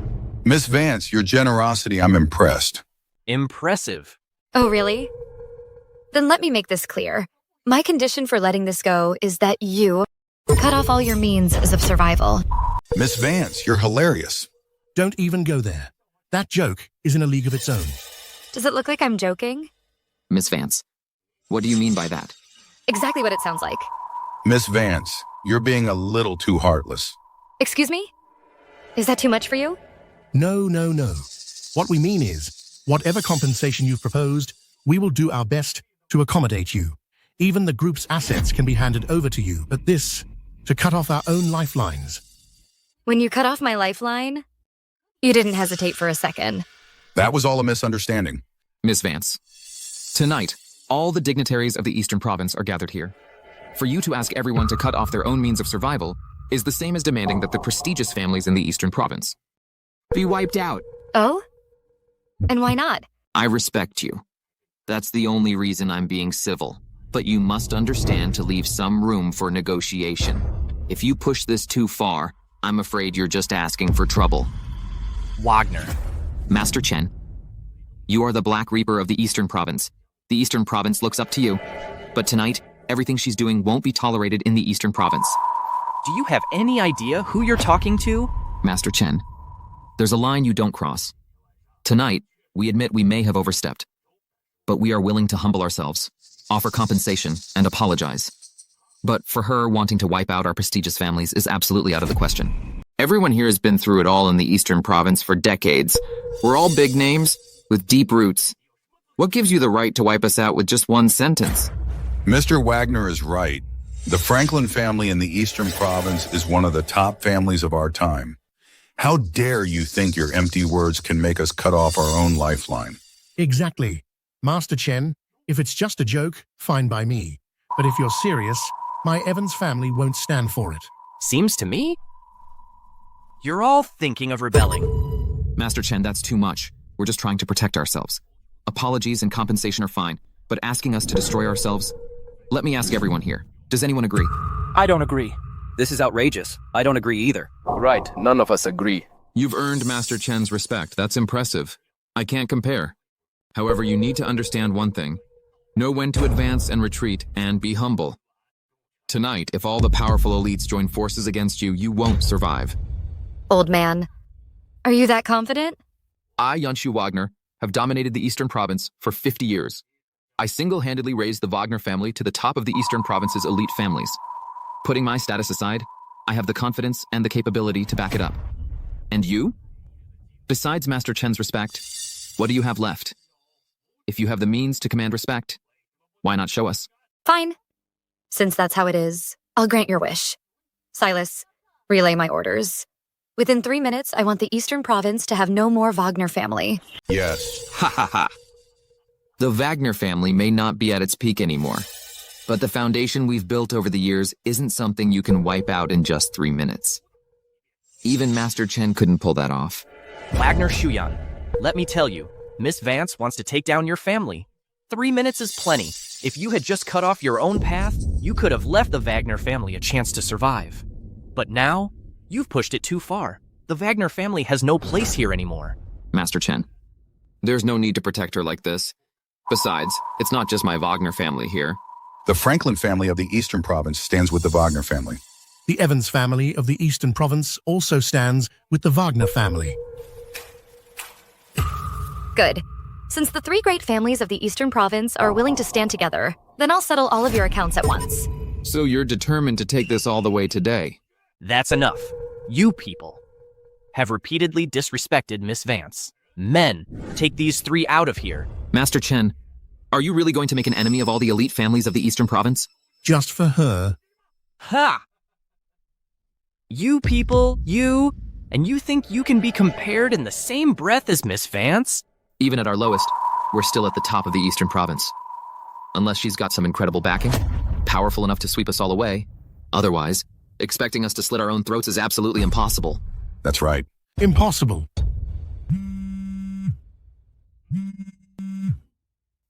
Miss Vance, your generosity, I'm impressed. Impressive. Oh, really? Then let me make this clear. My condition for letting this go is that you cut off all your means of survival. Miss Vance, you're hilarious. Don't even go there. That joke is in a league of its own. Does it look like I'm joking? Miss Vance, what do you mean by that? Exactly what it sounds like. Miss Vance, you're being a little too heartless. Excuse me? Is that too much for you? No, no, no. What we mean is, whatever compensation you've proposed, we will do our best to accommodate you. Even the group's assets can be handed over to you, but this, to cut off our own lifelines. When you cut off my lifeline, you didn't hesitate for a second. That was all a misunderstanding. Miss Vance, tonight, all the dignitaries of the Eastern Province are gathered here. For you to ask everyone to cut off their own means of survival is the same as demanding that the prestigious families in the Eastern Province be wiped out. Oh? And why not? I respect you. That's the only reason I'm being civil. But you must understand to leave some room for negotiation. If you push this too far, I'm afraid you're just asking for trouble. Wagner. Master Chen, you are the Black Reaper of the Eastern Province. The Eastern Province looks up to you. But tonight, everything she's doing won't be tolerated in the Eastern Province. Do you have any idea who you're talking to? Master Chen, there's a line you don't cross. Tonight, we admit we may have overstepped. But we are willing to humble ourselves, offer compensation, and apologize. But for her, wanting to wipe out our prestigious families is absolutely out of the question. Everyone here has been through it all in the Eastern Province for decades. We're all big names with deep roots. What gives you the right to wipe us out with just one sentence? Mr. Wagner is right. The Franklin family in the Eastern Province is one of the top families of our time. How dare you think your empty words can make us cut off our own lifeline? Exactly. Master Chen, if it's just a joke, fine by me. But if you're serious, my Evans family won't stand for it. Seems to me you're all thinking of rebelling. Master Chen, that's too much. We're just trying to protect ourselves. Apologies and compensation are fine, but asking us to destroy ourselves? Let me ask everyone here. Does anyone agree? I don't agree. This is outrageous. I don't agree either. Right, none of us agree. You've earned Master Chen's respect. That's impressive. I can't compare. However, you need to understand one thing. Know when to advance and retreat, and be humble. Tonight, if all the powerful elites join forces against you, you won't survive. Old man, are you that confident? I, Jiuxiao Wagner, have dominated the Eastern Province for 50 years. I single-handedly raised the Wagner family to the top of the Eastern Province's elite families. Putting my status aside, I have the confidence and the capability to back it up. And you? Besides Master Chen's respect, what do you have left? If you have the means to command respect, why not show us? Fine. Since that's how it is, I'll grant your wish. Silas, relay my orders. Within 3 minutes, I want the Eastern Province to have no more Wagner family. Yes. Ha ha ha. The Wagner family may not be at its peak anymore, but the foundation we've built over the years isn't something you can wipe out in just 3 minutes. Even Master Chen couldn't pull that off. Wagner Shuang, let me tell you, Miss Vance wants to take down your family. 3 minutes is plenty. If you had just cut off your own path, you could have left the Wagner family a chance to survive. But now, you've pushed it too far. The Wagner family has no place here anymore. Master Chen, there's no need to protect her like this. Besides, it's not just my Wagner family here. The Franklin family of the Eastern Province stands with the Wagner family. The Evans family of the Eastern Province also stands with the Wagner family. Good. Since the 3 great families of the Eastern Province are willing to stand together, then I'll settle all of your accounts at once. So you're determined to take this all the way today? That's enough. You people have repeatedly disrespected Miss Vance. Men, take these 3 out of here. Master Chen, are you really going to make an enemy of all the elite families of the Eastern Province? Just for her. Ha! You people, and you think you can be compared in the same breath as Miss Vance? Even at our lowest, we're still at the top of the Eastern Province. Unless she's got some incredible backing, powerful enough to sweep us all away. Otherwise, expecting us to slit our own throats is absolutely impossible. That's right. Impossible.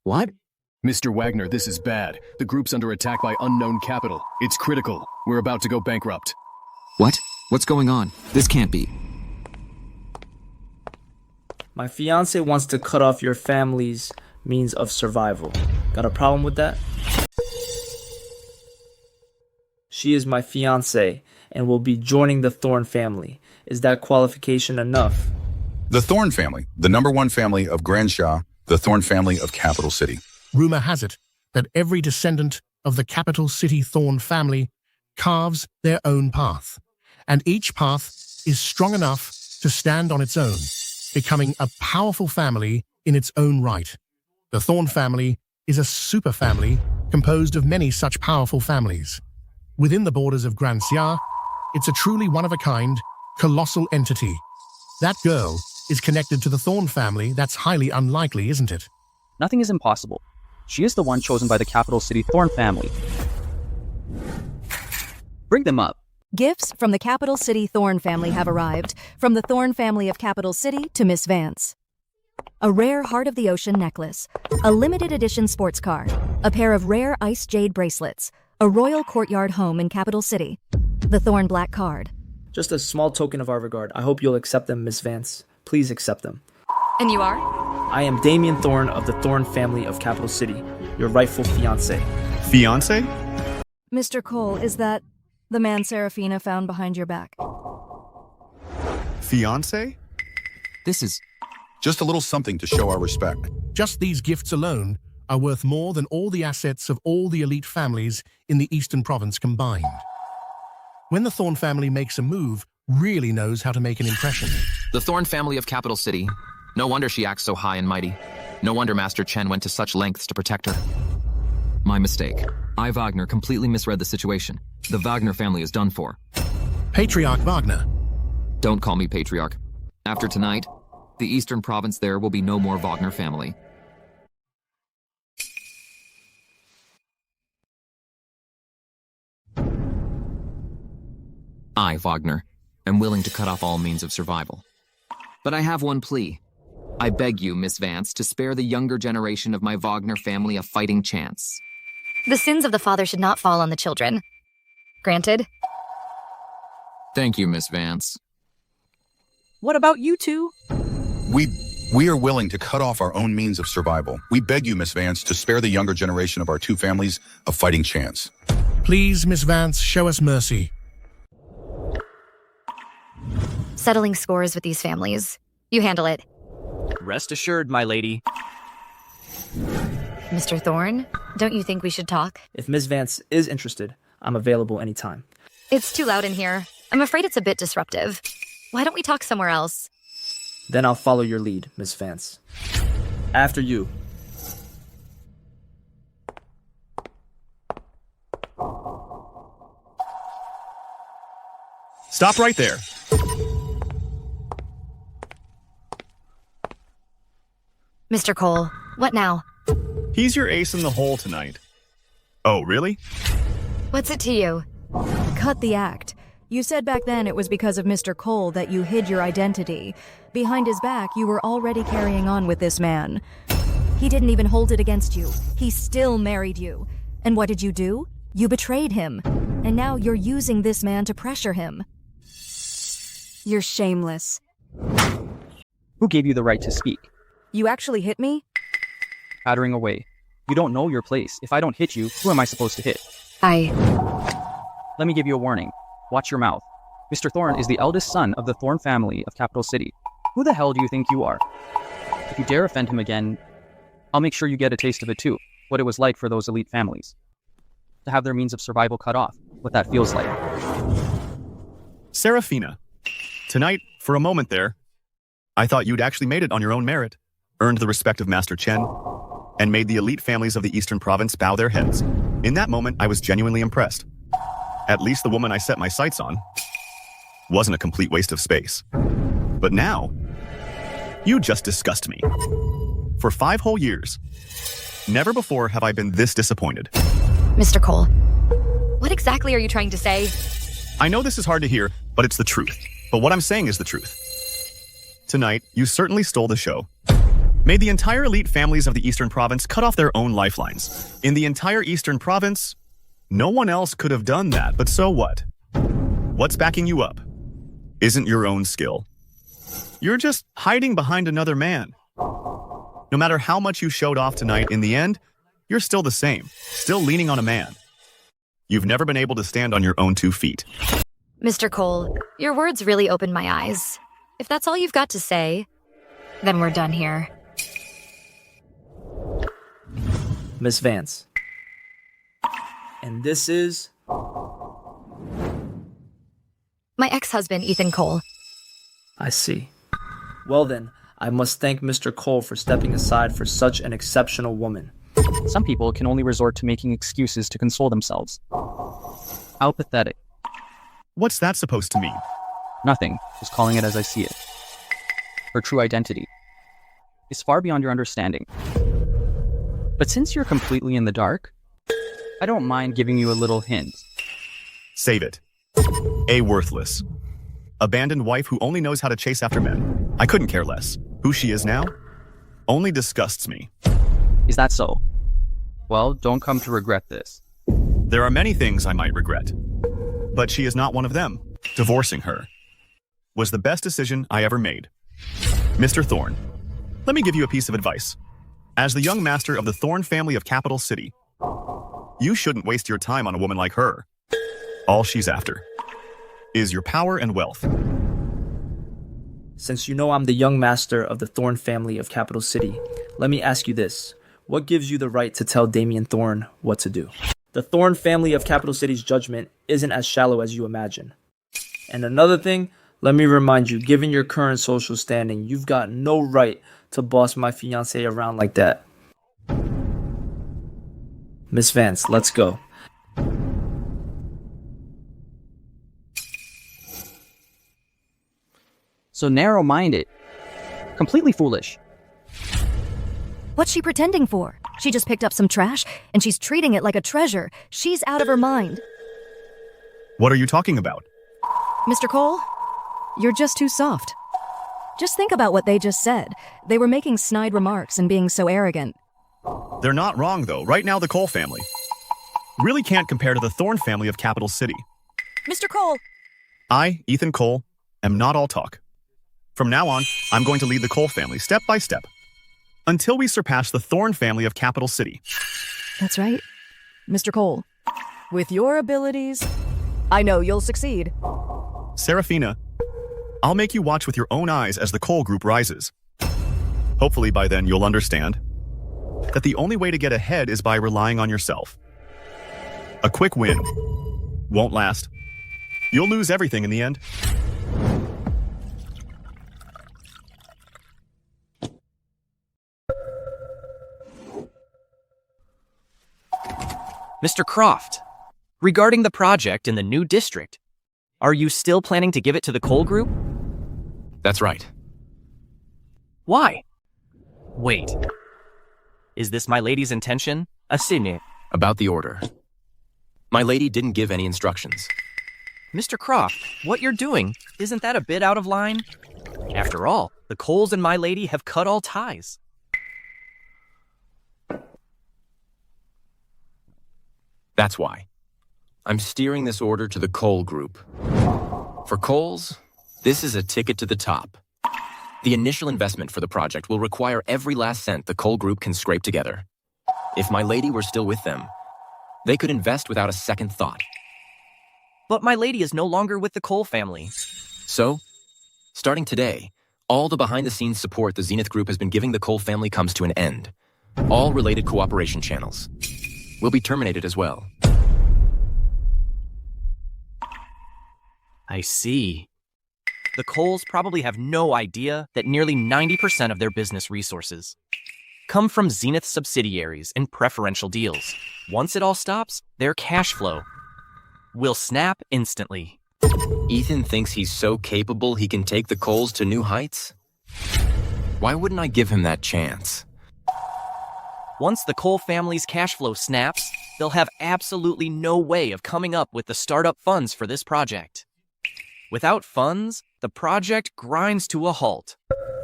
What? Mr. Wagner, this is bad. The group's under attack by unknown capital. It's critical. We're about to go bankrupt. What? What's going on? This can't be. My fiance wants to cut off your family's means of survival. Got a problem with that? She is my fiance and will be joining the Thorne family. Is that qualification enough? The Thorne family, the #1 family of Granxia, the Thorne family of Capital City. Rumor has it that every descendant of the Capital City Thorne family carves their own path, and each path is strong enough to stand on its own, becoming a powerful family in its own right. The Thorne family is a super family composed of many such powerful families. Within the borders of Granxia, it's a truly one-of-a-kind, colossal entity. That girl is connected to the Thorne family. That's highly unlikely, isn't it? Nothing is impossible. She is the one chosen by the Capital City Thorne family. Bring them up. Gifts from the Capital City Thorne family have arrived, from the Thorne family of Capital City to Miss Vance. A rare Heart of the Ocean necklace, a limited edition sports car, a pair of rare ice jade bracelets, a royal courtyard home in Capital City, the Thorne Black card. Just a small token of our regard. I hope you'll accept them, Miss Vance. Please accept them. And you are? I am Damian Thorne of the Thorne family of Capital City, your rightful fiancé. Fiancé? Mr. Cole, is that the man Saraphina found behind your back? Fiancé? This is just a little something to show our respect. Just these gifts alone are worth more than all the assets of all the elite families in the Eastern Province combined. When the Thorne family makes a move, really knows how to make an impression. the Thorne family of Capital City. No wonder she acts so high and mighty. No wonder Master Chen went to such lengths to protect her. My mistake. I, Wagner, completely misread the situation. The Wagner family is done for. Patriarch Wagner. Don't call me Patriarch. After tonight, the Eastern Province there will be no more Wagner family. I, Wagner, am willing to cut off all means of survival. But I have one plea. I beg you, Miss Vance, to spare the younger generation of my Wagner family a fighting chance. The sins of the father should not fall on the children. Granted. Thank you, Miss Vance. What about you two? We are willing to cut off our own means of survival. We beg you, Miss Vance, to spare the younger generation of our two families a fighting chance. Please, Miss Vance, show us mercy. Settling scores with these families. You handle it. Rest assured, my lady. Mr. Thorne, don't you think we should talk? If Miss Vance is interested, I'm available anytime. It's too loud in here. I'm afraid it's a bit disruptive. Why don't we talk somewhere else? Then I'll follow your lead, Miss Vance. After you. Stop right there. Mr. Cole, what now? He's your ace in the hole tonight. Oh, really? What's it to you? Cut the act. You said back then it was because of Mr. Cole that you hid your identity. Behind his back, you were already carrying on with this man. He didn't even hold it against you. He still married you. And what did you do? You betrayed him. And now you're using this man to pressure him. You're shameless. Who gave you the right to speak? You actually hit me? Pattering away. You don't know your place. If I don't hit you, who am I supposed to hit? Let me give you a warning. Watch your mouth. Mr. Thorne is the eldest son of the Thorne family of Capital City. Who the hell do you think you are? If you dare offend him again, I'll make sure you get a taste of it too. What it was like for those elite families. To have their means of survival cut off. What that feels like. Saraphina. Tonight, for a moment there, I thought you'd actually made it on your own merit, earned the respect of Master Chen, and made the elite families of the Eastern Province bow their heads. In that moment, I was genuinely impressed. At least the woman I set my sights on wasn't a complete waste of space. But now, you just disgust me. For 5 whole years, never before have I been this disappointed. Mr. Cole, what exactly are you trying to say? I know this is hard to hear, but it's the truth. But what I'm saying is the truth. Tonight, you certainly stole the show. Made the entire elite families of the Eastern Province cut off their own lifelines. In the entire Eastern Province, no one else could have done that, but so what? What's backing you up? isn't your own skill. You're just hiding behind another man. No matter how much you showed off tonight, in the end, you're still the same, still leaning on a man. You've never been able to stand on your own 2 feet. Mr. Cole, your words really opened my eyes. If that's all you've got to say, then we're done here. Miss Vance. And this is... My ex-husband, Ethan Cole. I see. Well then, I must thank Mr. Cole for stepping aside for such an exceptional woman. Some people can only resort to making excuses to console themselves. How pathetic. What's that supposed to mean? Nothing, just calling it as I see it. Her true identity is far beyond your understanding. But since you're completely in the dark, I don't mind giving you a little hint. Save it. A worthless. Abandoned wife who only knows how to chase after men. I couldn't care less. Who she is now only disgusts me. Is that so? Well, don't come to regret this. There are many things I might regret, but she is not one of them. Divorcing her was the best decision I ever made. Mr. Thorne, let me give you a piece of advice. As the young master of the Thorne family of Capital City, you shouldn't waste your time on a woman like her. All she's after is your power and wealth. Since you know I'm the young master of the Thorne family of Capital City, let me ask you this. What gives you the right to tell Damian Thorne what to do? The Thorne family of Capital City's judgment isn't as shallow as you imagine. And another thing, let me remind you, given your current social standing, you've got no right to boss my fiancé around like that. Miss Vance, let's go. So narrow-minded. Completely foolish. What's she pretending for? She just picked up some trash, and she's treating it like a treasure. She's out of her mind. What are you talking about? Mr. Cole, you're just too soft. Just think about what they just said. They were making snide remarks and being so arrogant. They're not wrong, though. Right now, the Cole family really can't compare to the Thorne family of Capital City. Mr. Cole! I, Ethan Cole, am not all talk. From now on, I'm going to lead the Cole family step by step until we surpass the Thorne family of Capital City. That's right. Mr. Cole, with your abilities, I know you'll succeed. Saraphina, I'll make you watch with your own eyes as the Cole group rises. Hopefully by then you'll understand that the only way to get ahead is by relying on yourself. A quick win won't last. You'll lose everything in the end. Mr. Croft, regarding the project in the new district, are you still planning to give it to the Cole Group? That's right. Why? Wait. Is this my lady's intention? Assine. About the order. My lady didn't give any instructions. Mr. Croft, what you're doing, isn't that a bit out of line? After all, the Coles and my lady have cut all ties. That's why. I'm steering this order to the Cole Group. For Coles, this is a ticket to the top. The initial investment for the project will require every last cent the Cole Group can scrape together. If my lady were still with them, they could invest without a second thought. But my lady is no longer with the Cole family. So, starting today, all the behind-the-scenes support the Zenith Group has been giving the Cole family comes to an end. All related cooperation channels will be terminated as well. I see. The Coles probably have no idea that nearly 90% of their business resources come from Zenith subsidiaries and preferential deals. Once it all stops, their cash flow will snap instantly. Ethan thinks he's so capable he can take the Coles to new heights? Why wouldn't I give him that chance? Once the Cole family's cash flow snaps, they'll have absolutely no way of coming up with the startup funds for this project. Without funds, the project grinds to a halt.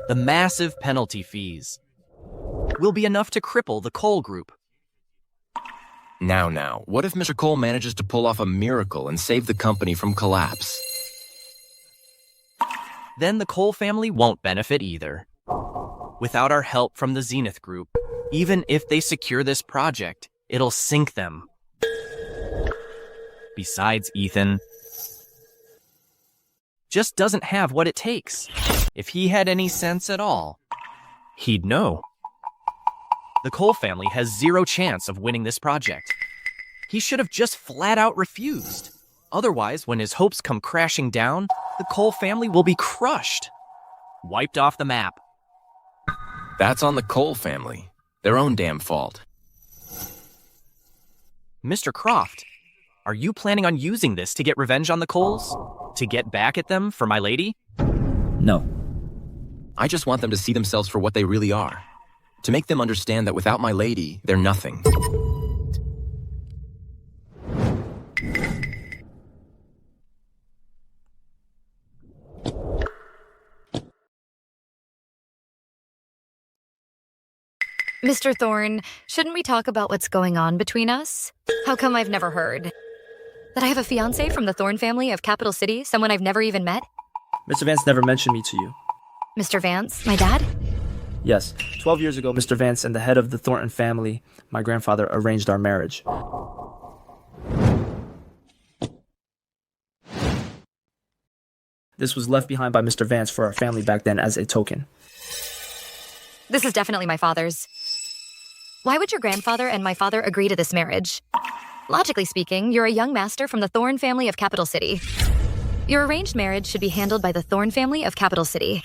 The massive penalty fees will be enough to cripple the Cole Group. Now, what if Mr. Cole manages to pull off a miracle and save the company from collapse? then the Cole family won't benefit either. Without our help from the Zenith group, even if they secure this project, it'll sink them. Besides, Ethan just doesn't have what it takes. If he had any sense at all, he'd know. The Cole family has zero chance of winning this project. He should have just flat out refused. Otherwise, when his hopes come crashing down, the Cole family will be crushed. Wiped off the map. That's on the Cole family. Their own damn fault. Mr. Croft, are you planning on using this to get revenge on the Coles? To get back at them for my lady? No. I just want them to see themselves for what they really are. To make them understand that without my lady, they're nothing. Mr. Thorne, shouldn't we talk about what's going on between us? How come I've never heard? That I have a fiancé from the Thorne family of Capital City, someone I've never even met? Mr. Vance never mentioned me to you. Mr. Vance, my dad? Yes. 12 years ago, Mr. Vance and the head of the Thornton family, my grandfather, arranged our marriage. This was left behind by Mr. Vance for our family back then as a token. This is definitely my father's. Why would your grandfather and my father agree to this marriage? Logically speaking, you're a young master from the Thorne family of Capital City. Your arranged marriage should be handled by the Thorne family of Capital City.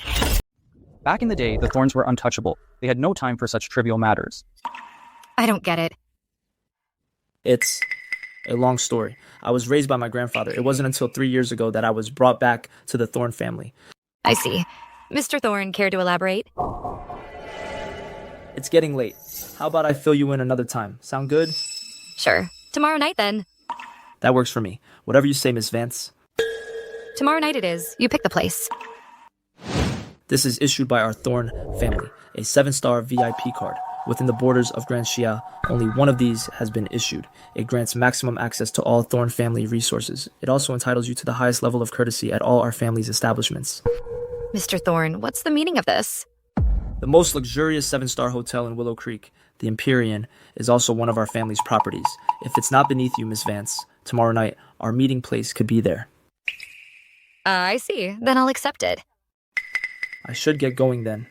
Back in the day, the Thornes were untouchable. They had no time for such trivial matters. I don't get it. It's a long story. I was raised by my grandfather. It wasn't until 3 years ago that I was brought back to the Thorne family. I see. Mr. Thorne, care to elaborate? It's getting late. How about I fill you in another time? Sound good? Sure. Tomorrow night, then. That works for me. Whatever you say, Miss Vance. Tomorrow night it is. You pick the place. This is issued by our Thorne family, a 7-star VIP card. Within the borders of Grand Xia, only one of these has been issued. It grants maximum access to all Thorne family resources. It also entitles you to the highest level of courtesy at all our family's establishments. Mr. Thorne, what's the meaning of this? The most luxurious 7-star hotel in Willow Creek, the Imperion, is also one of our family's properties. If it's not beneath you, Miss Vance, tomorrow night, our meeting place could be there. I see. Then I'll accept it. I should get going then.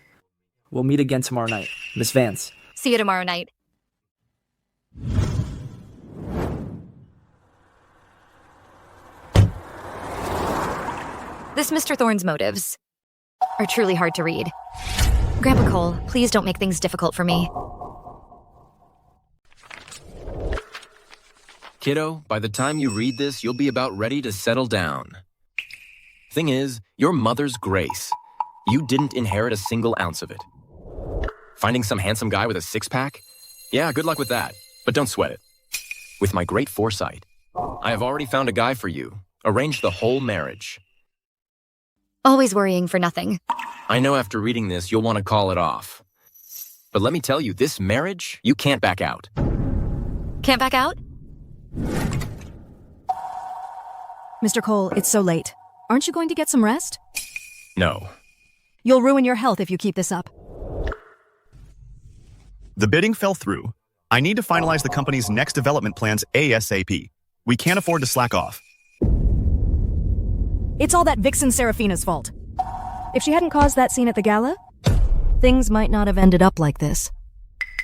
We'll meet again tomorrow night. Miss Vance. See you tomorrow night. This Mr. Thorne's motives are truly hard to read. Grandpa Cole, please don't make things difficult for me. Kiddo, by the time you read this, you'll be about ready to settle down. Thing is, your mother's grace. You didn't inherit a single ounce of it. Finding some handsome guy with a six-pack? Yeah, good luck with that, but don't sweat it. With my great foresight, I have already found a guy for you. Arranged the whole marriage. Always worrying for nothing. I know after reading this, you'll want to call it off. But let me tell you, this marriage, you can't back out. Can't back out? Mr. Cole, it's so late. Aren't you going to get some rest? No. You'll ruin your health if you keep this up. The bidding fell through. I need to finalize the company's next development plans ASAP. We can't afford to slack off. It's all that vixen Saraphina's fault. If she hadn't caused that scene at the gala, things might not have ended up like this.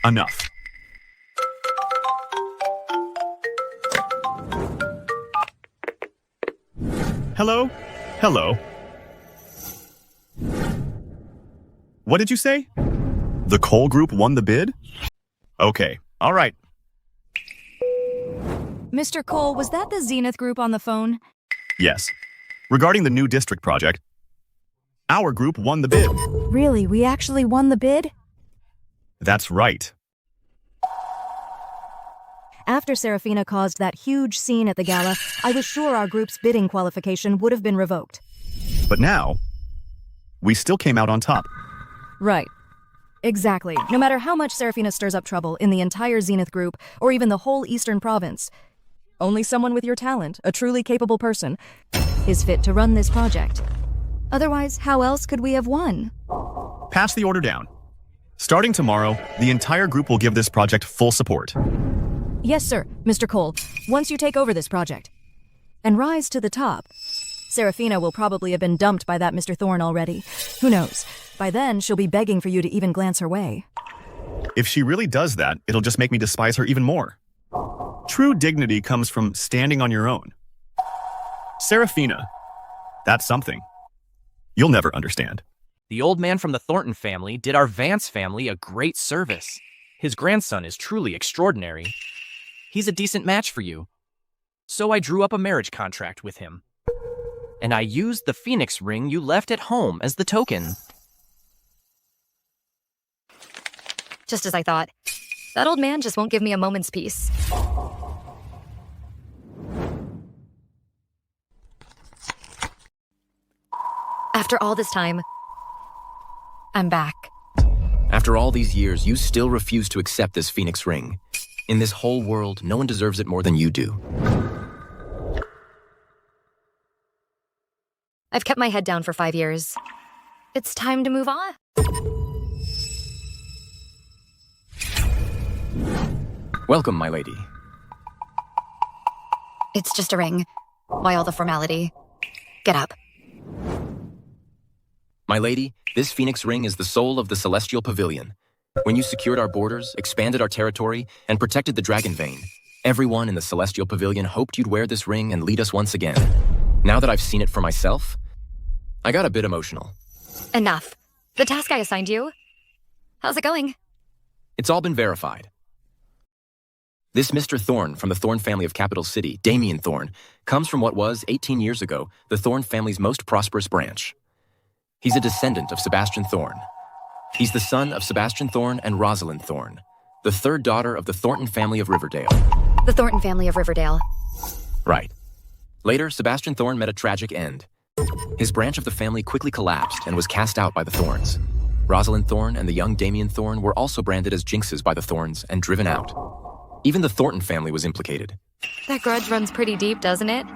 Enough. Hello? Hello? What did you say? The Cole Group won the bid? Okay, all right. Mr. Cole, was that the Zenith group on the phone? Yes. Regarding the new district project, our group won the bid. Really? We actually won the bid? That's right. After Saraphina caused that huge scene at the gala, I was sure our group's bidding qualification would have been revoked. But now, we still came out on top. Right. Exactly. No matter how much Saraphina stirs up trouble in the entire Zenith group, or even the whole Eastern Province, only someone with your talent, a truly capable person, is fit to run this project. Otherwise, how else could we have won? Pass the order down. Starting tomorrow, the entire group will give this project full support. Yes, sir, Mr. Cole, once you take over this project. And rise to the top. Saraphina will probably have been dumped by that Mr. Thorne already. Who knows? By then, she'll be begging for you to even glance her way. If she really does that, it'll just make me despise her even more. True dignity comes from standing on your own. Saraphina, that's something. You'll never understand. The old man from the Thornton family did our Vance family a great service. His grandson is truly extraordinary. He's a decent match for you. So I drew up a marriage contract with him. And I used the Phoenix ring you left at home as the token. Just as I thought. That old man just won't give me a moment's peace. After all this time, I'm back. After all these years, you still refuse to accept this Phoenix ring. In this whole world, no one deserves it more than you do. I've kept my head down for 5 years. It's time to move on. Welcome, my lady. It's just a ring. Why all the formality? Get up. My lady, this Phoenix ring is the soul of the Celestial Pavilion. When you secured our borders, expanded our territory, and protected the Dragon Vein, everyone in the Celestial Pavilion hoped you'd wear this ring and lead us once again. Now that I've seen it for myself, I got a bit emotional. Enough. The task I assigned you. How's it going? It's all been verified. This Mr. Thorne from the Thorne family of Capital City, Damian Thorne, comes from what was, 18 years ago, the Thorne family's most prosperous branch. He's a descendant of Sebastian Thorne. He's the son of Sebastian Thorne and Rosalind Thorne, the third daughter of the Thornton family of Riverdale. The Thornton family of Riverdale. Right. Later, Sebastian Thorne met a tragic end. His branch of the family quickly collapsed and was cast out by the Thorns. Rosalind Thorne and the young Damian Thorne were also branded as jinxes by the Thorns and driven out. Even the Thornton family was implicated. That grudge runs pretty deep, doesn't it?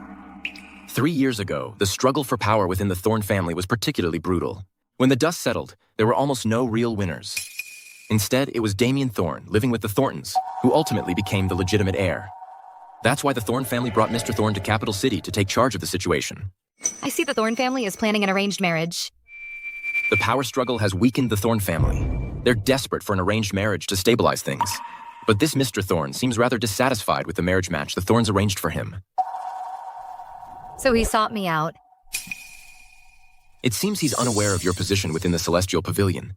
3 years ago, the struggle for power within the Thorne family was particularly brutal. When the dust settled, there were almost no real winners. Instead, it was Damian Thorne living with the Thorntons, who ultimately became the legitimate heir. That's why the Thorne family brought Mr. Thorne to Capital City to take charge of the situation. I see the Thorne family is planning an arranged marriage. The power struggle has weakened the Thorne family. They're desperate for an arranged marriage to stabilize things. But this Mr. Thorne seems rather dissatisfied with the marriage match the Thorns arranged for him. So he sought me out. It seems he's unaware of your position within the Celestial Pavilion.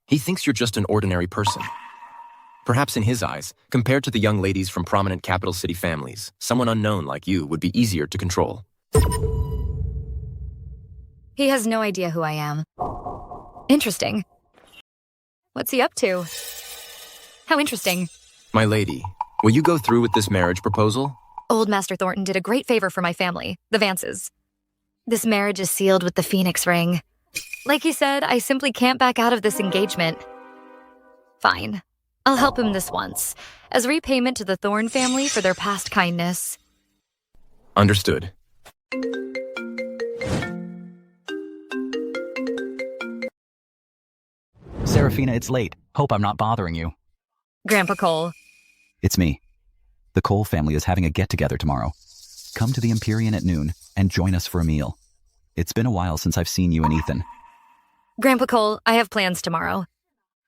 He thinks you're just an ordinary person. Perhaps in his eyes, compared to the young ladies from prominent capital city families, someone unknown like you would be easier to control. He has no idea who I am. Interesting. What's he up to? How interesting. My lady, will you go through with this marriage proposal? Old Master Thornton did a great favor for my family, the Vances. This marriage is sealed with the Phoenix ring. Like he said, I simply can't back out of this engagement. Fine. I'll help him this once, as repayment to the Thorne family for their past kindness. Understood. Saraphina, it's late. Hope I'm not bothering you. Grandpa Cole. It's me. The Cole family is having a get-together tomorrow. Come to the Imperion at noon and join us for a meal. It's been a while since I've seen you and Ethan. Grandpa Cole, I have plans tomorrow.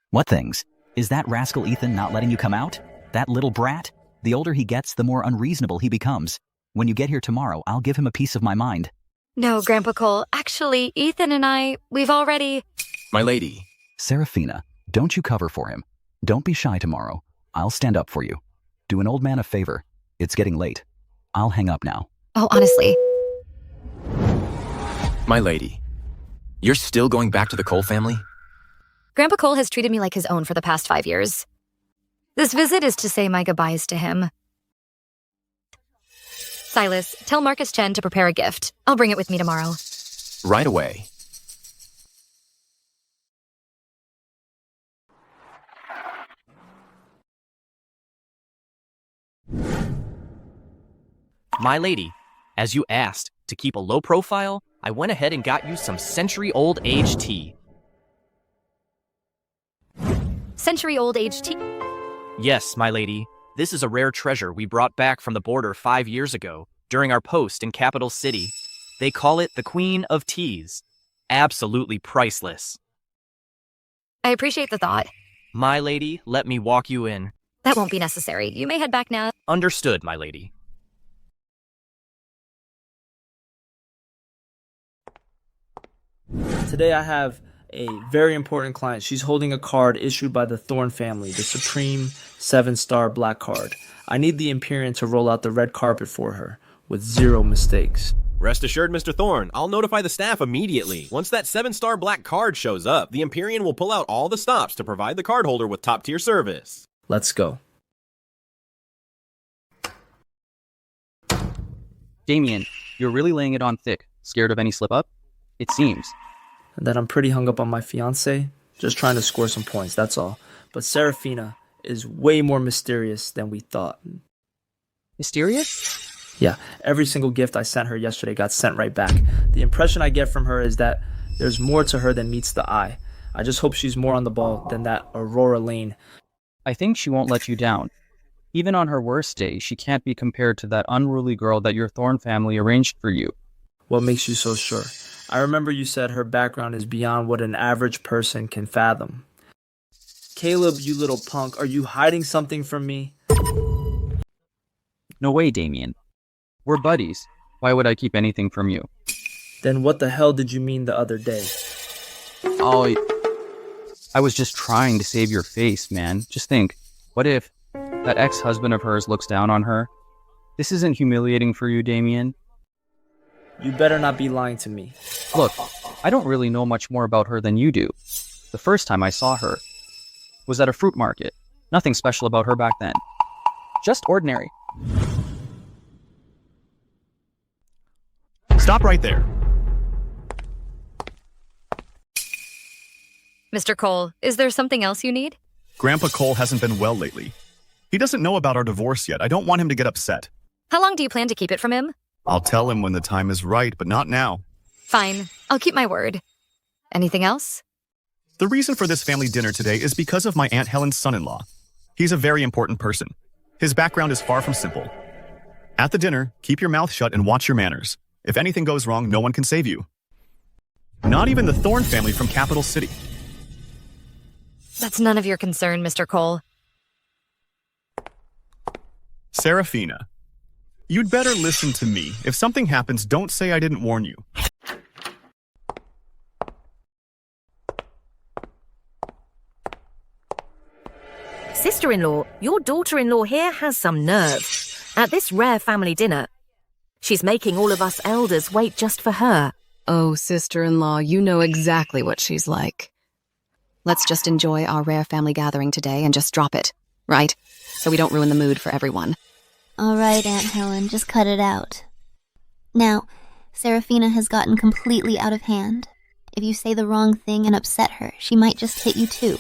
What things? Is that rascal Ethan not letting you come out? That little brat? The older he gets, the more unreasonable he becomes. When you get here tomorrow, I'll give him a piece of my mind. No, Grandpa Cole. Actually, Ethan and we've already... My lady. Saraphina, don't you cover for him. Don't be shy tomorrow. I'll stand up for you. Do an old man a favor. It's getting late. I'll hang up now. Oh, honestly. My lady, you're still going back to the Cole family? Grandpa Cole has treated me like his own for the past 5 years. This visit is to say my goodbyes to him. Silas, tell Marcus Chen to prepare a gift. I'll bring it with me tomorrow. Right away. My lady, as you asked, to keep a low profile, I went ahead and got you some century-old age tea. Century-old age tea? Yes, my lady. This is a rare treasure we brought back from the border 5 years ago, during our post in Capital City. They call it the Queen of Teas. Absolutely priceless. I appreciate the thought. My lady, let me walk you in. That won't be necessary. You may head back now. Understood, my lady. Today I have a very important client. She's holding a card issued by the Thorne family, the Supreme 7-star black card. I need the Imperion to roll out the red carpet for her, with 0 mistakes. Rest assured, Mr. Thorne, I'll notify the staff immediately. Once that 7-star black card shows up, the Imperion will pull out all the stops to provide the cardholder with top-tier service. Let's go. Damian, you're really laying it on thick. Scared of any slip-up? It seems. That I'm pretty hung up on my fiancé, just trying to score some points, that's all. But Saraphina is way more mysterious than we thought. Mysterious? Yeah, every single gift I sent her yesterday got sent right back. The impression I get from her is that there's more to her than meets the eye. I just hope she's more on the ball than that Aurora Lane. I think she won't let you down. Even on her worst day, she can't be compared to that unruly girl that your Thorne family arranged for you. What makes you so sure? I remember you said her background is beyond what an average person can fathom. Caleb, you little punk, are you hiding something from me? No way, Damian. We're buddies. Why would I keep anything from you? Then what the hell did you mean the other day? Oh, I was just trying to save your face, man. Just think, what if that ex-husband of hers looks down on her? This isn't humiliating for you, Damian. You better not be lying to me. Look, I don't really know much more about her than you do. The first time I saw her was at a fruit market. Nothing special about her back then. Just ordinary. Stop right there. Mr. Cole, is there something else you need? Grandpa Cole hasn't been well lately. He doesn't know about our divorce yet. I don't want him to get upset. How long do you plan to keep it from him? I'll tell him when the time is right, but not now. Fine. I'll keep my word. Anything else? The reason for this family dinner today is because of my Aunt Helen's son-in-law. He's a very important person. His background is far from simple. At the dinner, keep your mouth shut and watch your manners. If anything goes wrong, no one can save you. Not even the Thorne family from Capital City. That's none of your concern, Mr. Cole. Saraphina, you'd better listen to me. If something happens, don't say I didn't warn you. Sister-in-law, your daughter-in-law here has some nerve. At this rare family dinner, she's making all of us elders wait just for her. Oh, sister-in-law, you know exactly what she's like. Let's just enjoy our rare family gathering today and just drop it, right? So we don't ruin the mood for everyone. All right, Aunt Helen, just cut it out. Now, Saraphina has gotten completely out of hand. If you say the wrong thing and upset her, she might just hit you too.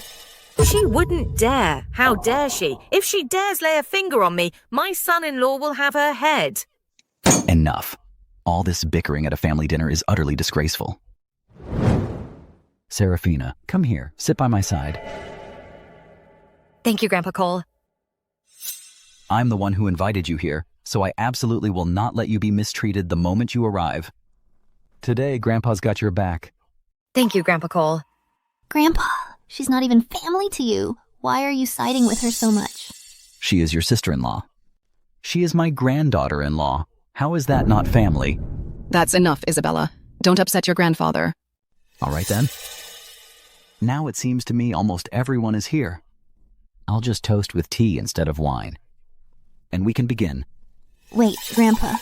She wouldn't dare. How dare she? If she dares lay a finger on me, my son-in-law will have her head. Enough. All this bickering at a family dinner is utterly disgraceful. Saraphina, come here. Sit by my side. Thank you, Grandpa Cole. I'm the one who invited you here, so I absolutely will not let you be mistreated the moment you arrive. Today, Grandpa's got your back. Thank you, Grandpa Cole. Grandpa, she's not even family to you. Why are you siding with her so much? She is your sister-in-law. She is my granddaughter-in-law. How is that not family? That's enough, Isabella. Don't upset your grandfather. All right, then. Now it seems to me almost everyone is here. I'll just toast with tea instead of wine. And we can begin. Wait, Grandpa.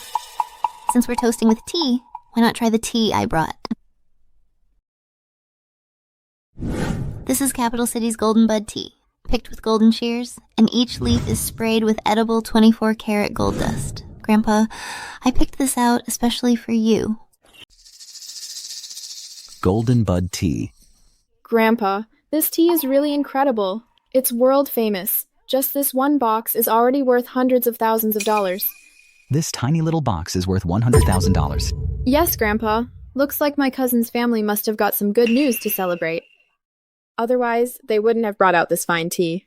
Since we're toasting with tea, why not try the tea I brought? This is Capital City's Golden Bud Tea, picked with golden shears, and each leaf is sprayed with edible 24-karat gold dust. Grandpa, I picked this out especially for you. Golden Bud Tea. Grandpa, this tea is really incredible. It's world famous. Just this one box is already worth hundreds of thousands of dollars. This tiny little box is worth $100,000. Yes, Grandpa. Looks like my cousin's family must have got some good news to celebrate. Otherwise, they wouldn't have brought out this fine tea.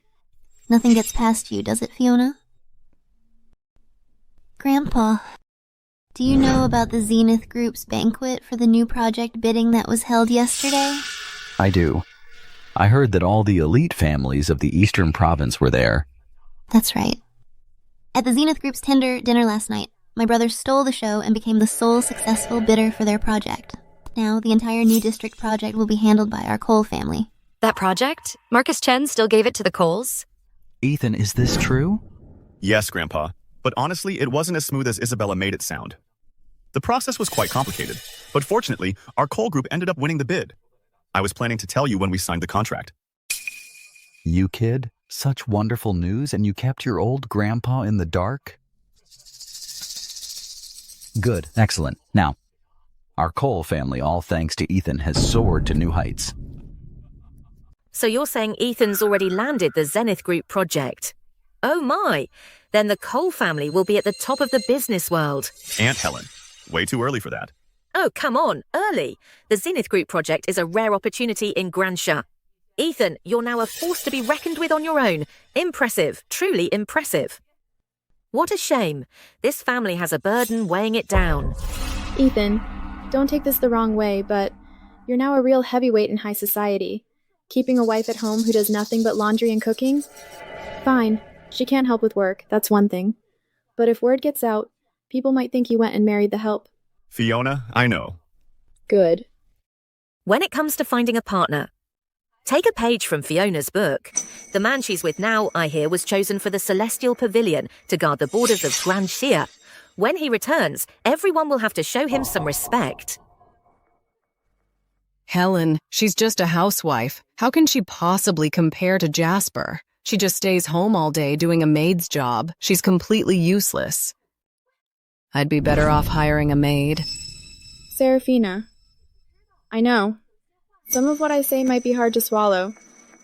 Nothing gets past you, does it, Fiona? Grandpa, do you know about the Zenith Group's banquet for the new project bidding that was held yesterday? I do. I heard that all the elite families of the Eastern Province were there. That's right. At the Zenith Group's tender dinner last night, my brother stole the show and became the sole successful bidder for their project. Now, the entire new district project will be handled by our Cole family. That project? Marcus Chen still gave it to the Coles? Ethan, is this true? Yes, Grandpa. But honestly, it wasn't as smooth as Isabella made it sound. The process was quite complicated, but fortunately, our Cole group ended up winning the bid. I was planning to tell you when we signed the contract. You kid? Such wonderful news, and you kept your old grandpa in the dark? Good, excellent. Now, our Cole family, all thanks to Ethan, has soared to new heights. So you're saying Ethan's already landed the Zenith Group project? Oh my! Then the Cole family will be at the top of the business world. Aunt Helen, way too early for that. Oh, come on, early. The Zenith Group project is a rare opportunity in Grandcha. Ethan, you're now a force to be reckoned with on your own. Impressive, truly impressive. What a shame. This family has a burden weighing it down. Ethan, don't take this the wrong way, but you're now a real heavyweight in high society. Keeping a wife at home who does nothing but laundry and cooking? Fine, she can't help with work, that's one thing. But if word gets out, people might think you went and married the help. Fiona, I know. Good. When it comes to finding a partner, take a page from Fiona's book. The man she's with now, I hear, was chosen for the Celestial Pavilion to guard the borders of Grand Shia. When he returns, everyone will have to show him some respect. Helen, she's just a housewife. How can she possibly compare to Jasper? She just stays home all day doing a maid's job. She's completely useless. I'd be better off hiring a maid. Saraphina. I know. Some of what I say might be hard to swallow,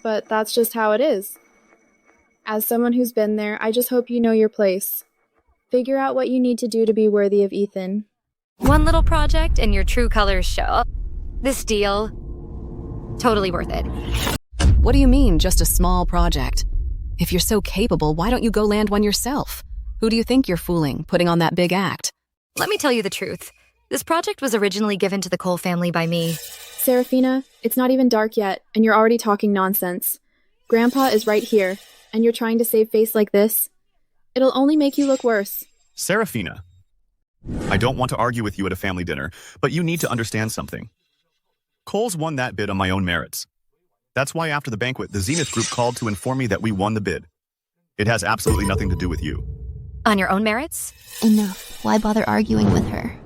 but that's just how it is. As someone who's been there, I just hope you know your place. Figure out what you need to do to be worthy of Ethan. One little project and your true colors show. This deal, totally worth it. What do you mean, just a small project? If you're so capable, why don't you go land one yourself? Who do you think you're fooling, putting on that big act? Let me tell you the truth. This project was originally given to the Cole family by me. Saraphina, it's not even dark yet, and you're already talking nonsense. Grandpa is right here, and you're trying to save face like this? It'll only make you look worse. Saraphina, I don't want to argue with you at a family dinner, but you need to understand something. Coles won that bid on my own merits. That's why after the banquet, the Zenith Group called to inform me that we won the bid. It has absolutely nothing to do with you. On your own merits? Enough. Why bother arguing with her?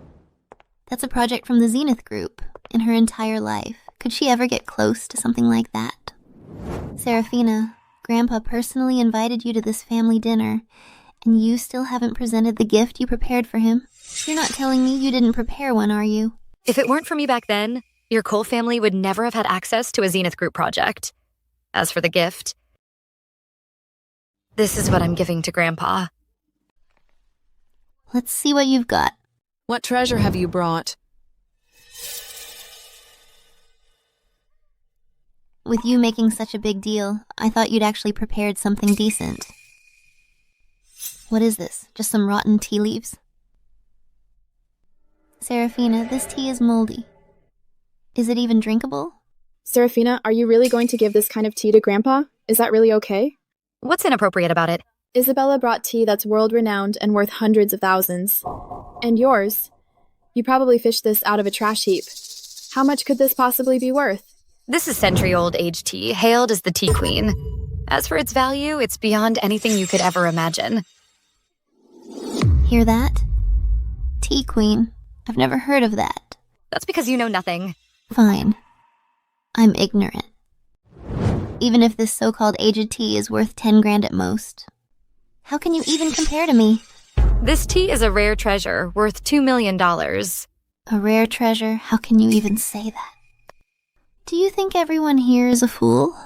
That's a project from the Zenith Group. In her entire life, could she ever get close to something like that? Saraphina, Grandpa personally invited you to this family dinner, and you still haven't presented the gift you prepared for him. You're not telling me you didn't prepare one, are you? If it weren't for me back then, your Cole family would never have had access to a Zenith Group project. As for the gift, this is what I'm giving to Grandpa. Let's see what you've got. What treasure have you brought? With you making such a big deal, I thought you'd actually prepared something decent. What is this? Just some rotten tea leaves? Saraphina, this tea is moldy. Is it even drinkable? Saraphina, are you really going to give this kind of tea to Grandpa? Is that really okay? What's inappropriate about it? Isabella brought tea that's world-renowned and worth hundreds of thousands. And yours? You probably fished this out of a trash heap. How much could this possibly be worth? This is century-old aged tea, hailed as the Tea Queen. As for its value, it's beyond anything you could ever imagine. Hear that? Tea Queen. I've never heard of that. That's because you know nothing. Fine. I'm ignorant. Even if this so-called aged tea is worth 10 grand at most. How can you even compare to me? This tea is a rare treasure, worth $2 million. A rare treasure? How can you even say that? Do you think everyone here is a fool?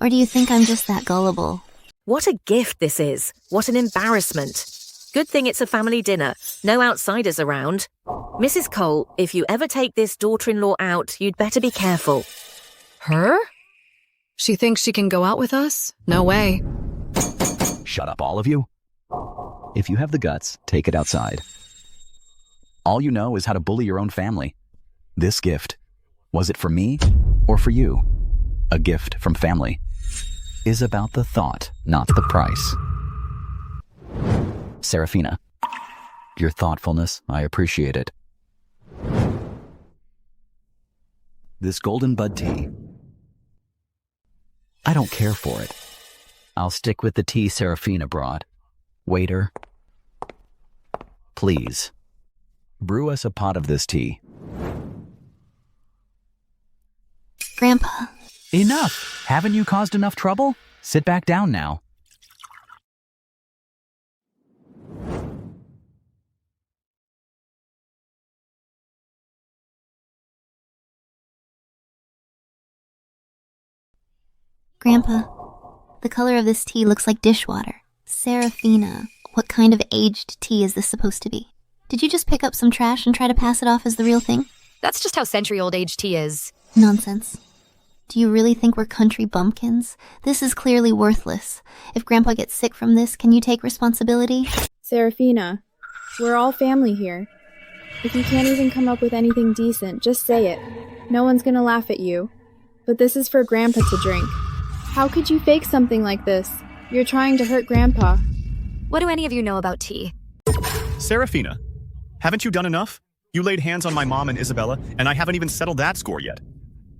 Or do you think I'm just that gullible? What a gift this is. What an embarrassment. Good thing it's a family dinner. No outsiders around. Mrs. Cole, if you ever take this daughter-in-law out, you'd better be careful. Her? She thinks she can go out with us? No way. Shut up, all of you. If you have the guts, take it outside. All you know is how to bully your own family. This gift, was it for me or for you? A gift from family is about the thought, not the price. Saraphina, your thoughtfulness, I appreciate it. This golden bud tea, I don't care for it. I'll stick with the tea Saraphina brought. Waiter, please, brew us a pot of this tea. Grandpa. Enough! Haven't you caused enough trouble? Sit back down now. Grandpa, the color of this tea looks like dishwater. Saraphina, what kind of aged tea is this supposed to be? Did you just pick up some trash and try to pass it off as the real thing? That's just how century-old aged tea is. Nonsense. Do you really think we're country bumpkins? This is clearly worthless. If Grandpa gets sick from this, can you take responsibility? Saraphina, we're all family here. If you can't even come up with anything decent, just say it. No one's gonna laugh at you. But this is for Grandpa to drink. How could you fake something like this? You're trying to hurt Grandpa. What do any of you know about tea? Saraphina, haven't you done enough? You laid hands on my mom and Isabella, and I haven't even settled that score yet.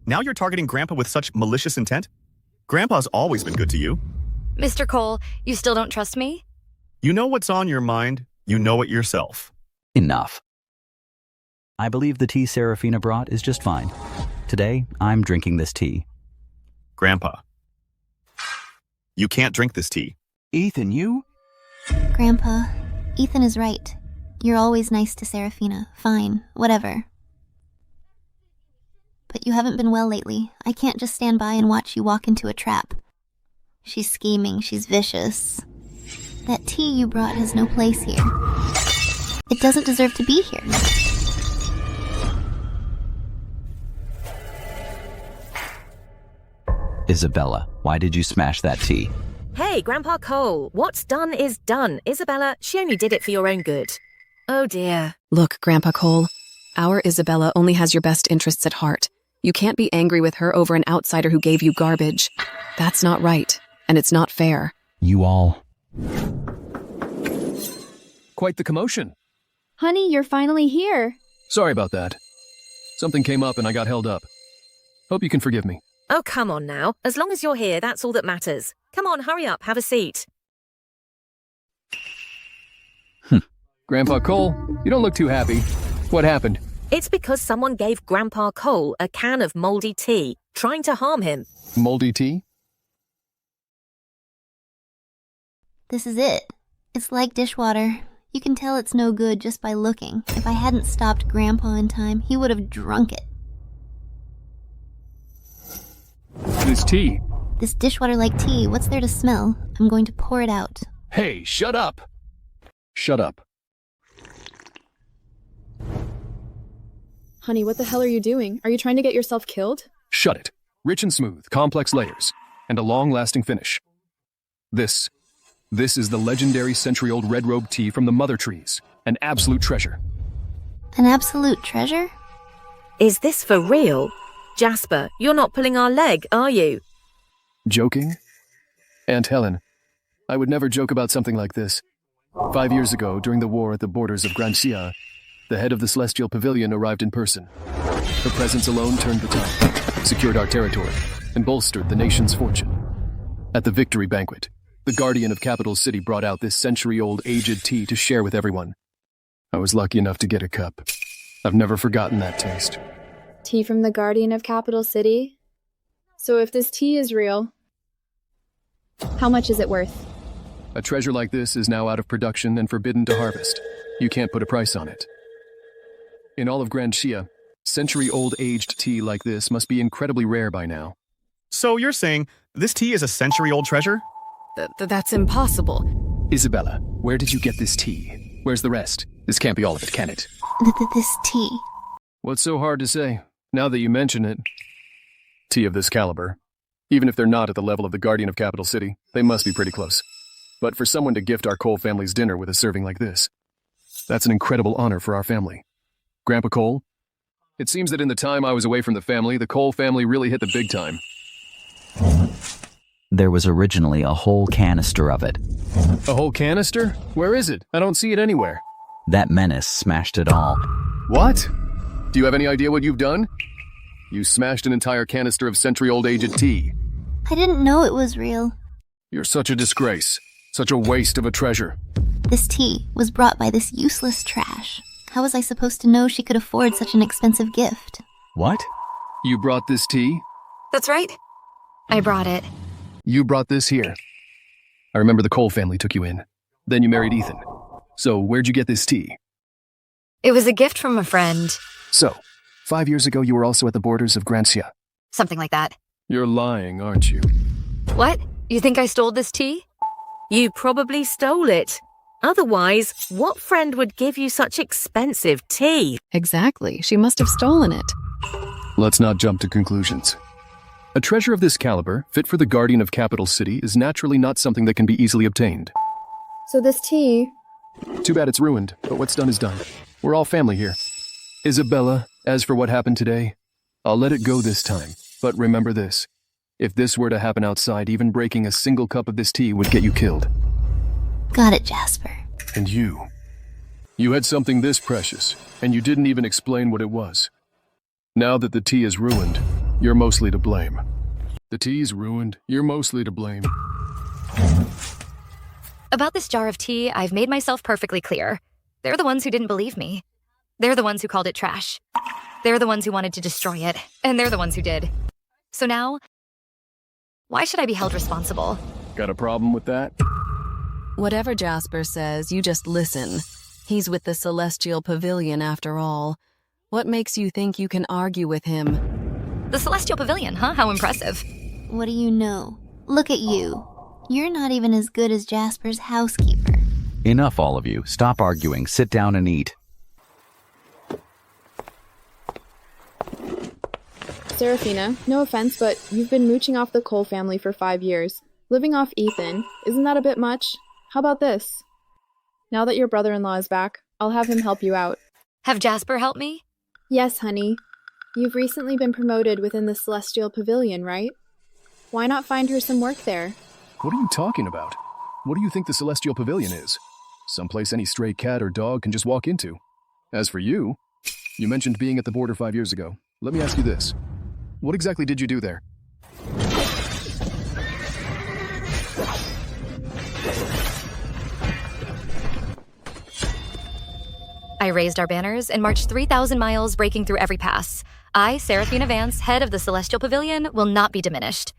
Now you're targeting Grandpa with such malicious intent? Grandpa's always been good to you. Mr. Cole, you still don't trust me? You know what's on your mind. You know it yourself. Enough. I believe the tea Saraphina brought is just fine. Today, I'm drinking this tea. Grandpa, you can't drink this tea. Ethan, you? Grandpa, Ethan is right. You're always nice to Saraphina. Fine, whatever. But you haven't been well lately. I can't just stand by and watch you walk into a trap. She's scheming, she's vicious. That tea you brought has no place here. It doesn't deserve to be here. Isabella, why did you smash that tea? Hey, Grandpa Cole, what's done is done. Isabella, she only did it for your own good. Oh dear. Look, Grandpa Cole, our Isabella only has your best interests at heart. You can't be angry with her over an outsider who gave you garbage. That's not right, and it's not fair. You all... Quite the commotion. Honey, you're finally here. Sorry about that. Something came up and I got held up. Hope you can forgive me. Oh, come on now. As long as you're here, that's all that matters. Come on, hurry up, have a seat. Grandpa Cole, you don't look too happy. What happened? It's because someone gave Grandpa Cole a can of moldy tea, trying to harm him. Moldy tea? This is it. It's like dishwater. You can tell it's no good just by looking. If I hadn't stopped Grandpa in time, he would have drunk it. This tea. This dishwater-like tea, what's there to smell? I'm going to pour it out. Hey, shut up! Shut up. Honey, what the hell are you doing? Are you trying to get yourself killed? Shut it. Rich and smooth, complex layers, and a long-lasting finish. This is the legendary century-old red robe tea from the mother trees. An absolute treasure. An absolute treasure? Is this for real? Jasper, you're not pulling our leg, are you? Joking? Aunt Helen, I would never joke about something like this. 5 years ago, during the war at the borders of Jiuxiao, the head of the Celestial Pavilion arrived in person. Her presence alone turned the tide, secured our territory, and bolstered the nation's fortune. At the victory banquet, the guardian of Capital City brought out this century-old aged tea to share with everyone. I was lucky enough to get a cup. I've never forgotten that taste. Tea from the guardian of Capital City? So if this tea is real, how much is it worth? A treasure like this is now out of production and forbidden to harvest. You can't put a price on it. In all of Jiuxiao, century-old aged tea like this must be incredibly rare by now. So you're saying this tea is a century-old treasure? That's impossible. Isabella, where did you get this tea? Where's the rest? This can't be all of it, can it? This tea. What's so hard to say? Now that you mention it. Tea of this caliber. Even if they're not at the level of the Guardian of Capital City, they must be pretty close. But for someone to gift our Cole family's dinner with a serving like this, that's an incredible honor for our family. Grandpa Cole? It seems that in the time I was away from the family, the Cole family really hit the big time. There was originally a whole canister of it. A whole canister? Where is it? I don't see it anywhere. That menace smashed it all. What? Do you have any idea what you've done? You smashed an entire canister of century-old aged tea. I didn't know it was real. You're such a disgrace. Such a waste of a treasure. This tea was brought by this useless trash. How was I supposed to know she could afford such an expensive gift? What? You brought this tea? That's right. I brought it. You brought this here. I remember the Cole family took you in. Then you married Ethan. So where'd you get this tea? It was a gift from a friend. So, 5 years ago you were also at the borders of Granxia. Something like that. You're lying, aren't you? What? You think I stole this tea? You probably stole it. Otherwise, what friend would give you such expensive tea? Exactly. She must have stolen it. Let's not jump to conclusions. A treasure of this caliber, fit for the Guardian of Capital City, is naturally not something that can be easily obtained. So this tea... Too bad it's ruined, but what's done is done. We're all family here. Isabella, as for what happened today, I'll let it go this time. But remember this. If this were to happen outside, even breaking a single cup of this tea would get you killed. Got it, Jasper. And you. You had something this precious, and you didn't even explain what it was. Now that the tea is ruined, you're mostly to blame. The tea's ruined, you're mostly to blame. About this jar of tea, I've made myself perfectly clear. They're the ones who didn't believe me. They're the ones who called it trash. They're the ones who wanted to destroy it, and they're the ones who did. So now, why should I be held responsible? Got a problem with that? Whatever Jasper says, you just listen. He's with the Celestial Pavilion after all. What makes you think you can argue with him? The Celestial Pavilion, huh? How impressive. What do you know? Look at you. You're not even as good as Jasper's housekeeper. Enough, all of you. Stop arguing. Sit down and eat. Saraphina, no offense, but you've been mooching off the Cole family for 5 years. Living off Ethan, isn't that a bit much? How about this? Now that your brother-in-law is back, I'll have him help you out. Have Jasper help me? Yes, honey. You've recently been promoted within the Celestial Pavilion, right? Why not find her some work there? What are you talking about? What do you think the Celestial Pavilion is? Someplace any stray cat or dog can just walk into. As for you, you mentioned being at the border 5 years ago. Let me ask you this. What exactly did you do there? I raised our banners and marched 3,000 miles, breaking through every pass. I, Saraphina Vance, head of the Celestial Pavilion, will not be diminished.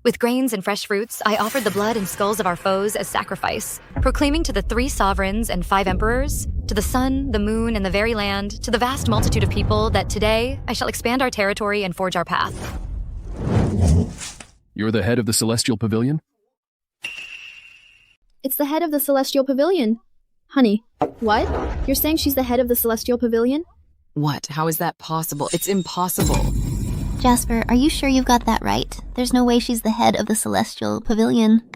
With grains and fresh fruits, I offered the blood and skulls of our foes as sacrifice, proclaiming to the 3 sovereigns and 5 emperors, to the sun, the moon, and the very land, to the vast multitude of people, that today I shall expand our territory and forge our path. You're the head of the Celestial Pavilion? It's the head of the Celestial Pavilion. Honey, what? You're saying she's the head of the Celestial Pavilion? What? How is that possible? It's impossible. Jasper, are you sure you've got that right? There's no way she's the head of the Celestial Pavilion.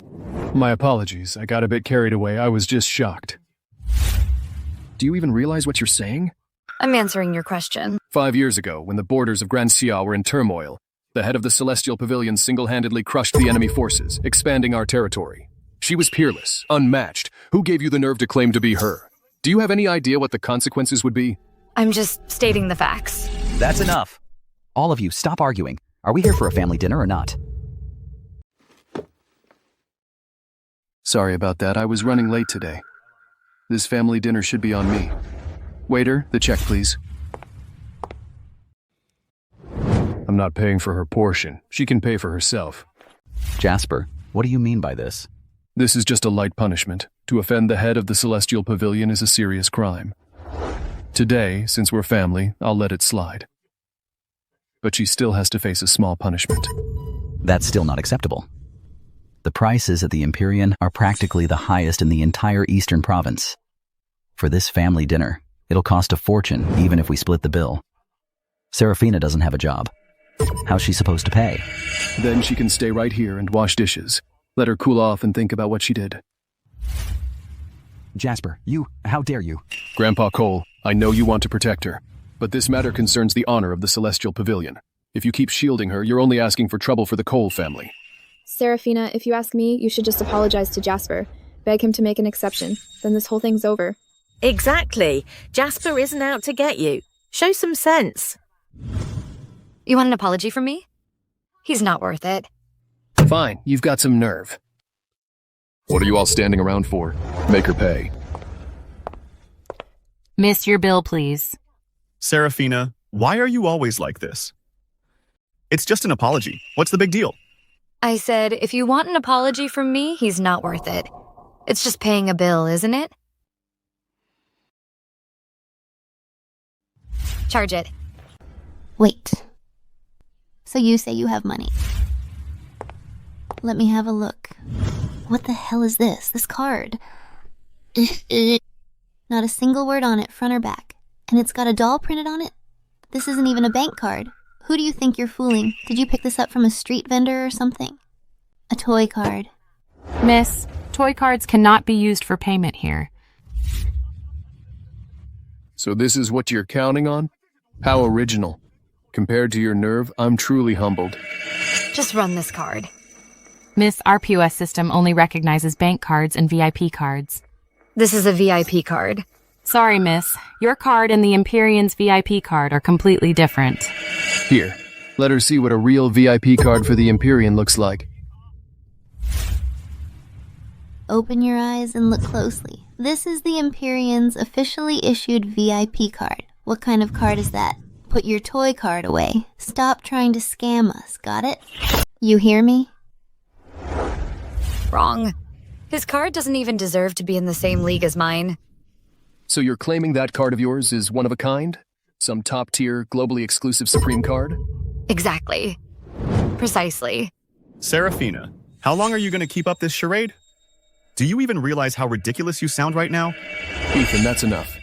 My apologies. I got a bit carried away. I was just shocked. Do you even realize what you're saying? I'm answering your question. 5 years ago, when the borders of Granxia were in turmoil, the head of the Celestial Pavilion single-handedly crushed the enemy forces, expanding our territory. She was peerless, unmatched. Who gave you the nerve to claim to be her? Do you have any idea what the consequences would be? I'm just stating the facts. That's enough. All of you, stop arguing. Are we here for a family dinner or not? Sorry about that. I was running late today. This family dinner should be on me. Waiter, the check, please. I'm not paying for her portion. She can pay for herself. Jasper, what do you mean by this? This is just a light punishment. To offend the head of the Celestial Pavilion is a serious crime. Today, since we're family, I'll let it slide. But she still has to face a small punishment. That's still not acceptable. The prices at the Imperion are practically the highest in the entire Eastern Province. For this family dinner, it'll cost a fortune even if we split the bill. Saraphina doesn't have a job. How's she supposed to pay? Then she can stay right here and wash dishes. Let her cool off and think about what she did. Jasper, how dare you? Grandpa Cole, I know you want to protect her, but this matter concerns the honor of the Celestial Pavilion. If you keep shielding her, you're only asking for trouble for the Cole family. Saraphina, if you ask me, you should just apologize to Jasper. Beg him to make an exception. Then this whole thing's over. Exactly. Jasper isn't out to get you. Show some sense. You want an apology from me? He's not worth it. Fine, you've got some nerve. What are you all standing around for? Make her pay. Miss, your bill, please. Saraphina, why are you always like this? It's just an apology. What's the big deal? I said, if you want an apology from me, he's not worth it. It's just paying a bill, isn't it? Charge it. Wait. So you say you have money. Let me have a look. What the hell is this? This card? Not a single word on it, front or back. And it's got a doll printed on it? This isn't even a bank card. Who do you think you're fooling? Did you pick this up from a street vendor or something? A toy card. Miss, toy cards cannot be used for payment here. So this is what you're counting on? How original. Compared to your nerve, I'm truly humbled. Just run this card. Miss, our POS system only recognizes bank cards and VIP cards. This is a VIP card. Sorry, miss. Your card and the Imperion's VIP card are completely different. Here, let her see what a real VIP card for the Imperion looks like. Open your eyes and look closely. This is the Imperion's officially issued VIP card. What kind of card is that? Put your toy card away. Stop trying to scam us, got it? You hear me? Wrong. His card doesn't even deserve to be in the same league as mine. So you're claiming that card of yours is one of a kind? Some top-tier, globally exclusive Supreme card? Exactly. Precisely. Saraphina, how long are you going to keep up this charade? Do you even realize how ridiculous you sound right now? Ethan, that's enough.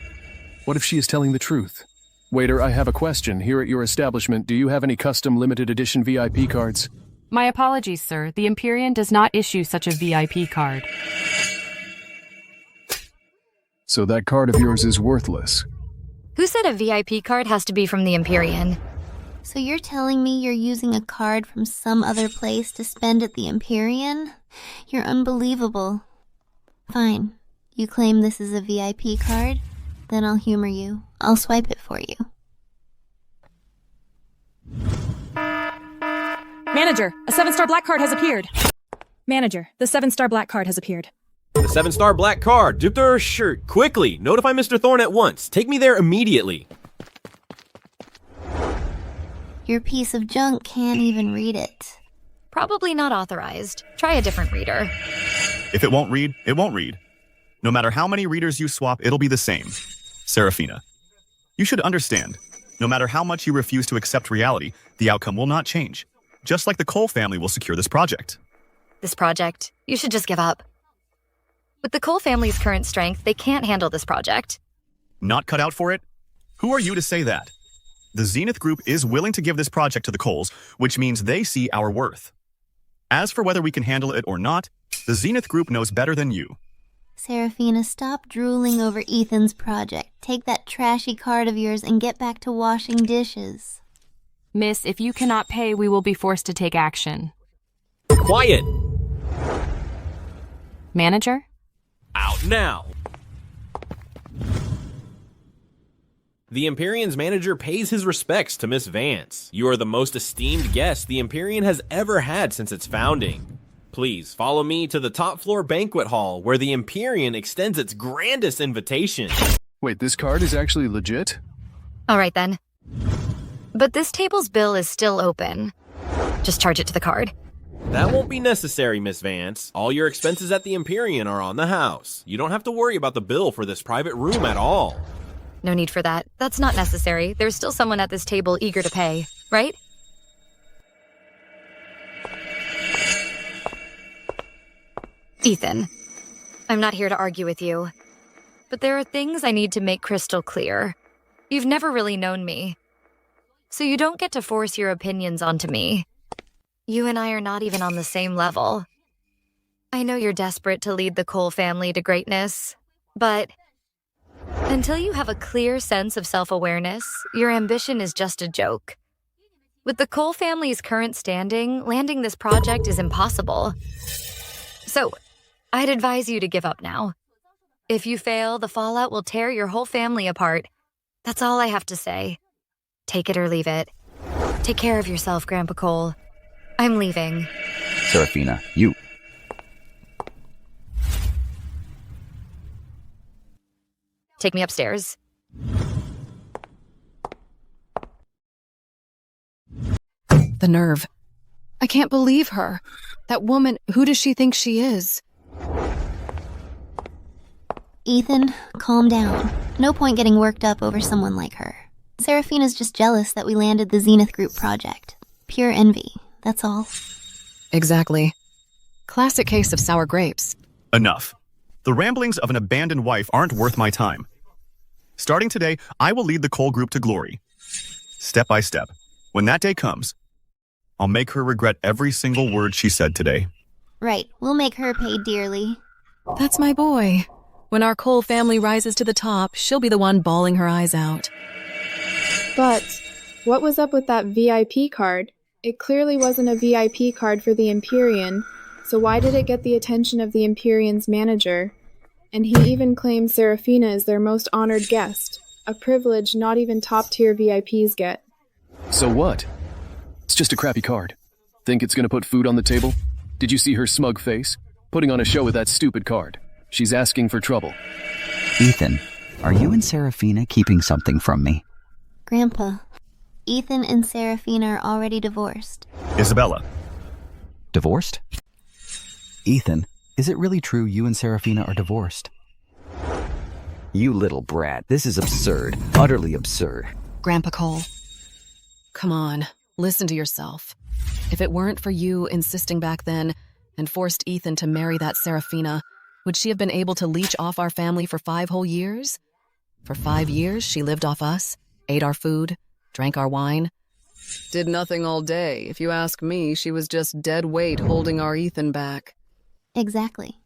What if she is telling the truth? Waiter, I have a question. Here at your establishment, do you have any custom limited edition VIP cards? My apologies, sir. The Imperion does not issue such a VIP card. So that card of yours is worthless. Who said a VIP card has to be from the Imperion? So you're telling me you're using a card from some other place to spend at the Imperion? You're unbelievable. Fine. You claim this is a VIP card? Then I'll humor you. I'll swipe it for you. Manager, a 7-star black card has appeared. Manager, the 7-star black card has appeared. The 7-star black card. Duped her shirt. Quickly, notify Mr. Thorne at once. Take me there immediately. Your piece of junk can't even read it. Probably not authorized. Try a different reader. If it won't read, it won't read. No matter how many readers you swap, it'll be the same. Saraphina, you should understand, no matter how much you refuse to accept reality, the outcome will not change. Just like the Cole family will secure this project. This project? You should just give up. With the Cole family's current strength, they can't handle this project. Not cut out for it? Who are you to say that? The Zenith Group is willing to give this project to the Coles, which means they see our worth. As for whether we can handle it or not, the Zenith Group knows better than you. Saraphina, stop drooling over Ethan's project. Take that trashy card of yours and get back to washing dishes. Miss, if you cannot pay, we will be forced to take action. Quiet! Manager? Out now! The Imperion's manager pays his respects to Miss Vance. You are the most esteemed guest the Imperion has ever had since its founding. Please follow me to the top floor banquet hall where the Imperion extends its grandest invitation. Wait, this card is actually legit? All right then. But this table's bill is still open. Just charge it to the card. That won't be necessary, Miss Vance. All your expenses at the Imperion are on the house. You don't have to worry about the bill for this private room at all. No need for that. That's not necessary. There's still someone at this table eager to pay, right? Ethan, I'm not here to argue with you, but there are things I need to make crystal clear. You've never really known me, so you don't get to force your opinions onto me. You and I are not even on the same level. I know you're desperate to lead the Cole family to greatness, but until you have a clear sense of self-awareness, your ambition is just a joke. With the Cole family's current standing, landing this project is impossible. So, I'd advise you to give up now. If you fail, the fallout will tear your whole family apart. That's all I have to say. Take it or leave it. Take care of yourself, Grandpa Cole. I'm leaving. Saraphina, you. Take me upstairs. The nerve. I can't believe her. That woman, who does she think she is? Ethan, calm down. No point getting worked up over someone like her. Seraphina's just jealous that we landed the Zenith Group project. Pure envy, that's all. Exactly. Classic case of sour grapes. Enough. The ramblings of an abandoned wife aren't worth my time. Starting today, I will lead the Cole group to glory. Step by step. When that day comes, I'll make her regret every single word she said today. Right, we'll make her pay dearly. That's my boy. When our Cole family rises to the top, she'll be the one bawling her eyes out. But what was up with that VIP card? It clearly wasn't a VIP card for the Imperion, so why did it get the attention of the Imperion's manager? And he even claims Saraphina is their most honored guest, a privilege not even top-tier VIPs get. So what? It's just a crappy card. Think it's gonna put food on the table? Did you see her smug face? Putting on a show with that stupid card. She's asking for trouble. Ethan, are you and Saraphina keeping something from me? Grandpa, Ethan and Saraphina are already divorced. Isabella. Divorced? Ethan, is it really true you and Saraphina are divorced? You little brat, this is absurd. Utterly absurd. Grandpa Cole. Come on, listen to yourself. If it weren't for you insisting back then and forced Ethan to marry that Saraphina, would she have been able to leech off our family for 5 whole years? For 5 years, she lived off us, ate our food, drank our wine. Did nothing all day. If you ask me, she was just dead weight holding our Ethan back. Exactly.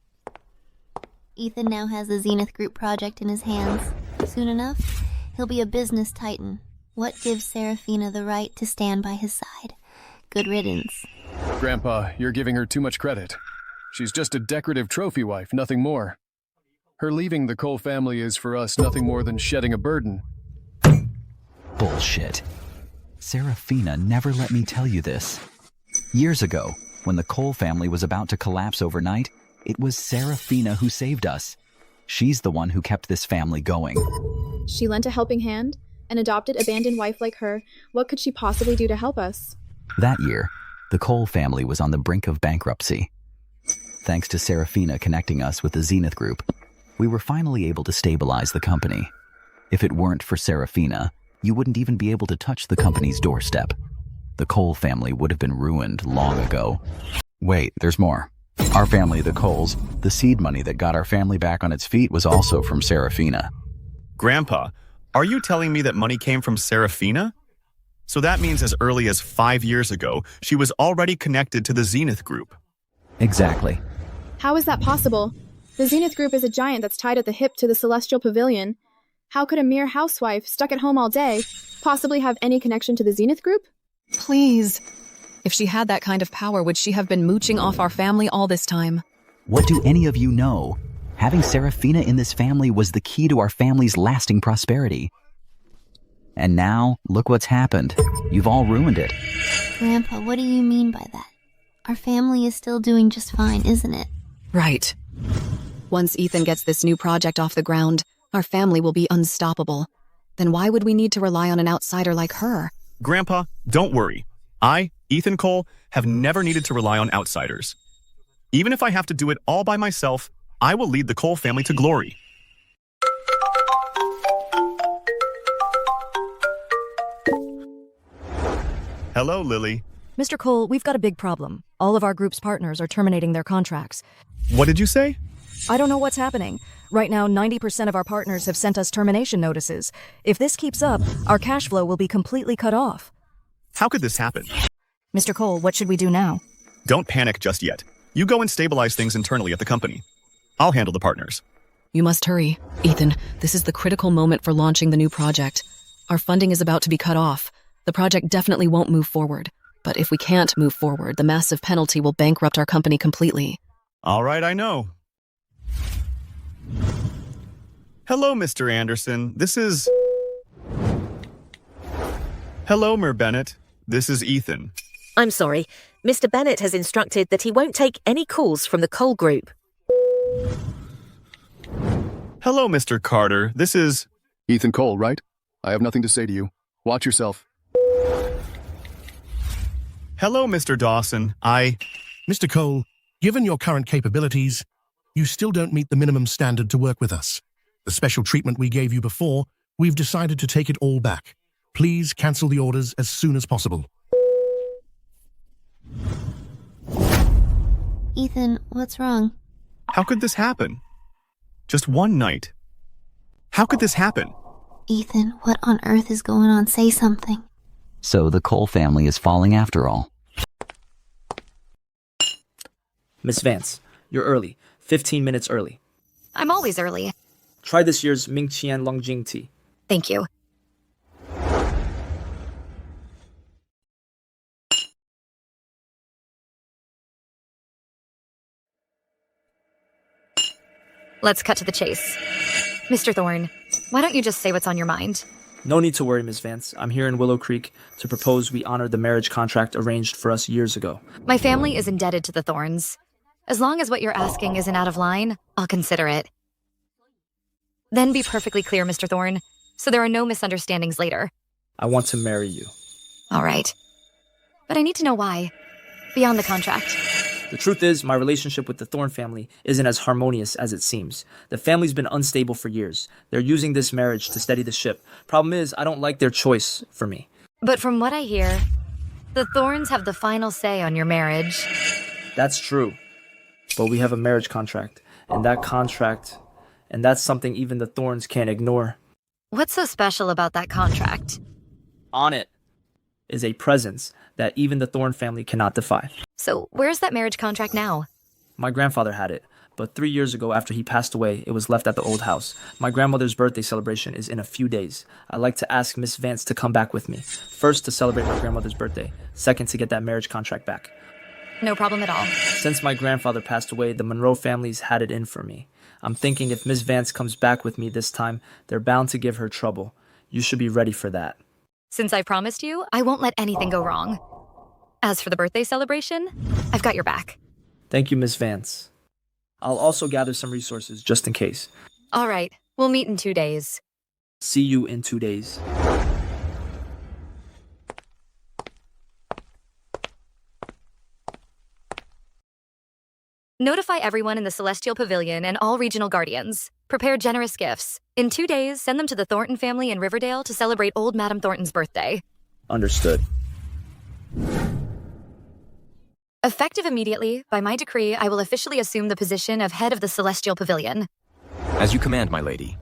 Ethan now has the Zenith Group project in his hands. Soon enough, he'll be a business titan. What gives Saraphina the right to stand by his side? Good riddance. Grandpa, you're giving her too much credit. She's just a decorative trophy wife, nothing more. Her leaving the Cole family is for us nothing more than shedding a burden. Bullshit. Saraphina never let me tell you this. Years ago, when the Cole family was about to collapse overnight, it was Saraphina who saved us. She's the one who kept this family going. She lent a helping hand? An adopted abandoned wife like her, what could she possibly do to help us? That year, the Cole family was on the brink of bankruptcy. Thanks to Saraphina connecting us with the Zenith Group, we were finally able to stabilize the company. If it weren't for Saraphina, you wouldn't even be able to touch the company's doorstep. The Cole family would have been ruined long ago. Wait, there's more. Our family, the Coles, the seed money that got our family back on its feet was also from Saraphina. Grandpa, are you telling me that money came from Saraphina? So that means as early as 5 years ago, she was already connected to the Zenith Group. Exactly. How is that possible? The Zenith Group is a giant that's tied at the hip to the Celestial Pavilion. How could a mere housewife, stuck at home all day, possibly have any connection to the Zenith Group? Please. If she had that kind of power, would she have been mooching off our family all this time? What do any of you know? Having Saraphina in this family was the key to our family's lasting prosperity. And now, look what's happened. You've all ruined it. Grandpa, what do you mean by that? Our family is still doing just fine, isn't it? Right. Once Ethan gets this new project off the ground, our family will be unstoppable. Then why would we need to rely on an outsider like her? Grandpa, don't worry. I, Ethan Cole, have never needed to rely on outsiders. Even if I have to do it all by myself, I will lead the Cole family to glory. Hello, Lily. Mr. Cole, we've got a big problem. All of our group's partners are terminating their contracts. What did you say? I don't know what's happening. Right now, 90% of our partners have sent us termination notices. If this keeps up, our cash flow will be completely cut off. How could this happen? Mr. Cole, what should we do now? Don't panic just yet. You go and stabilize things internally at the company. I'll handle the partners. You must hurry. Ethan, this is the critical moment for launching the new project. Our funding is about to be cut off. The project definitely won't move forward. But if we can't move forward, the massive penalty will bankrupt our company completely. All right, I know. Hello, Mr. Anderson. This is... Hello, Mer Bennett. This is Ethan. I'm sorry. Mr. Bennett has instructed that he won't take any calls from the Cole Group. Hello, Mr. Carter. This is... Ethan Cole, right? I have nothing to say to you. Watch yourself. Hello, Mr. Dawson. Mr. Cole, given your current capabilities, you still don't meet the minimum standard to work with us. The special treatment we gave you before, we've decided to take it all back. Please cancel the orders as soon as possible. Ethan, what's wrong? How could this happen? Just one night. How could this happen? Ethan, what on earth is going on? Say something. So the Cole family is falling after all. Miss Vance, you're early. 15 minutes early. I'm always early. Try this year's Ming Qian Longjing tea. Thank you. Let's cut to the chase. Mr. Thorne, why don't you just say what's on your mind? No need to worry, Miss Vance. I'm here in Willow Creek to propose we honor the marriage contract arranged for us years ago. My family is indebted to the Thornes. As long as what you're asking isn't out of line, I'll consider it. Then be perfectly clear, Mr. Thorne, so there are no misunderstandings later. I want to marry you. All right. But I need to know why, beyond the contract. The truth is, my relationship with the Thorne family isn't as harmonious as it seems. The family's been unstable for years. They're using this marriage to steady the ship. Problem is, I don't like their choice for me. But from what I hear, the Thornes have the final say on your marriage. That's true. But we have a marriage contract, and that's something even the Thornes can't ignore. What's so special about that contract? On it is a presence that even the Thorne family cannot defy. So where's that marriage contract now? My grandfather had it, but 3 years ago after he passed away, it was left at the old house. My grandmother's birthday celebration is in a few days. I'd like to ask Miss Vance to come back with me. First, to celebrate my grandmother's birthday. Second, to get that marriage contract back. No problem at all. Since my grandfather passed away, the Monroe family's had it in for me. I'm thinking if Miss Vance comes back with me this time, they're bound to give her trouble. You should be ready for that. Since I promised you, I won't let anything go wrong. As for the birthday celebration, I've got your back. Thank you, Miss Vance. I'll also gather some resources just in case. All right, we'll meet in 2 days. See you in 2 days. Notify everyone in the Celestial Pavilion and all regional guardians. Prepare generous gifts. In 2 days, send them to the Thornton family in Riverdale to celebrate old Madame Thornton's birthday. Understood. Effective immediately, by my decree, I will officially assume the position of head of the Celestial Pavilion. As you command, my lady.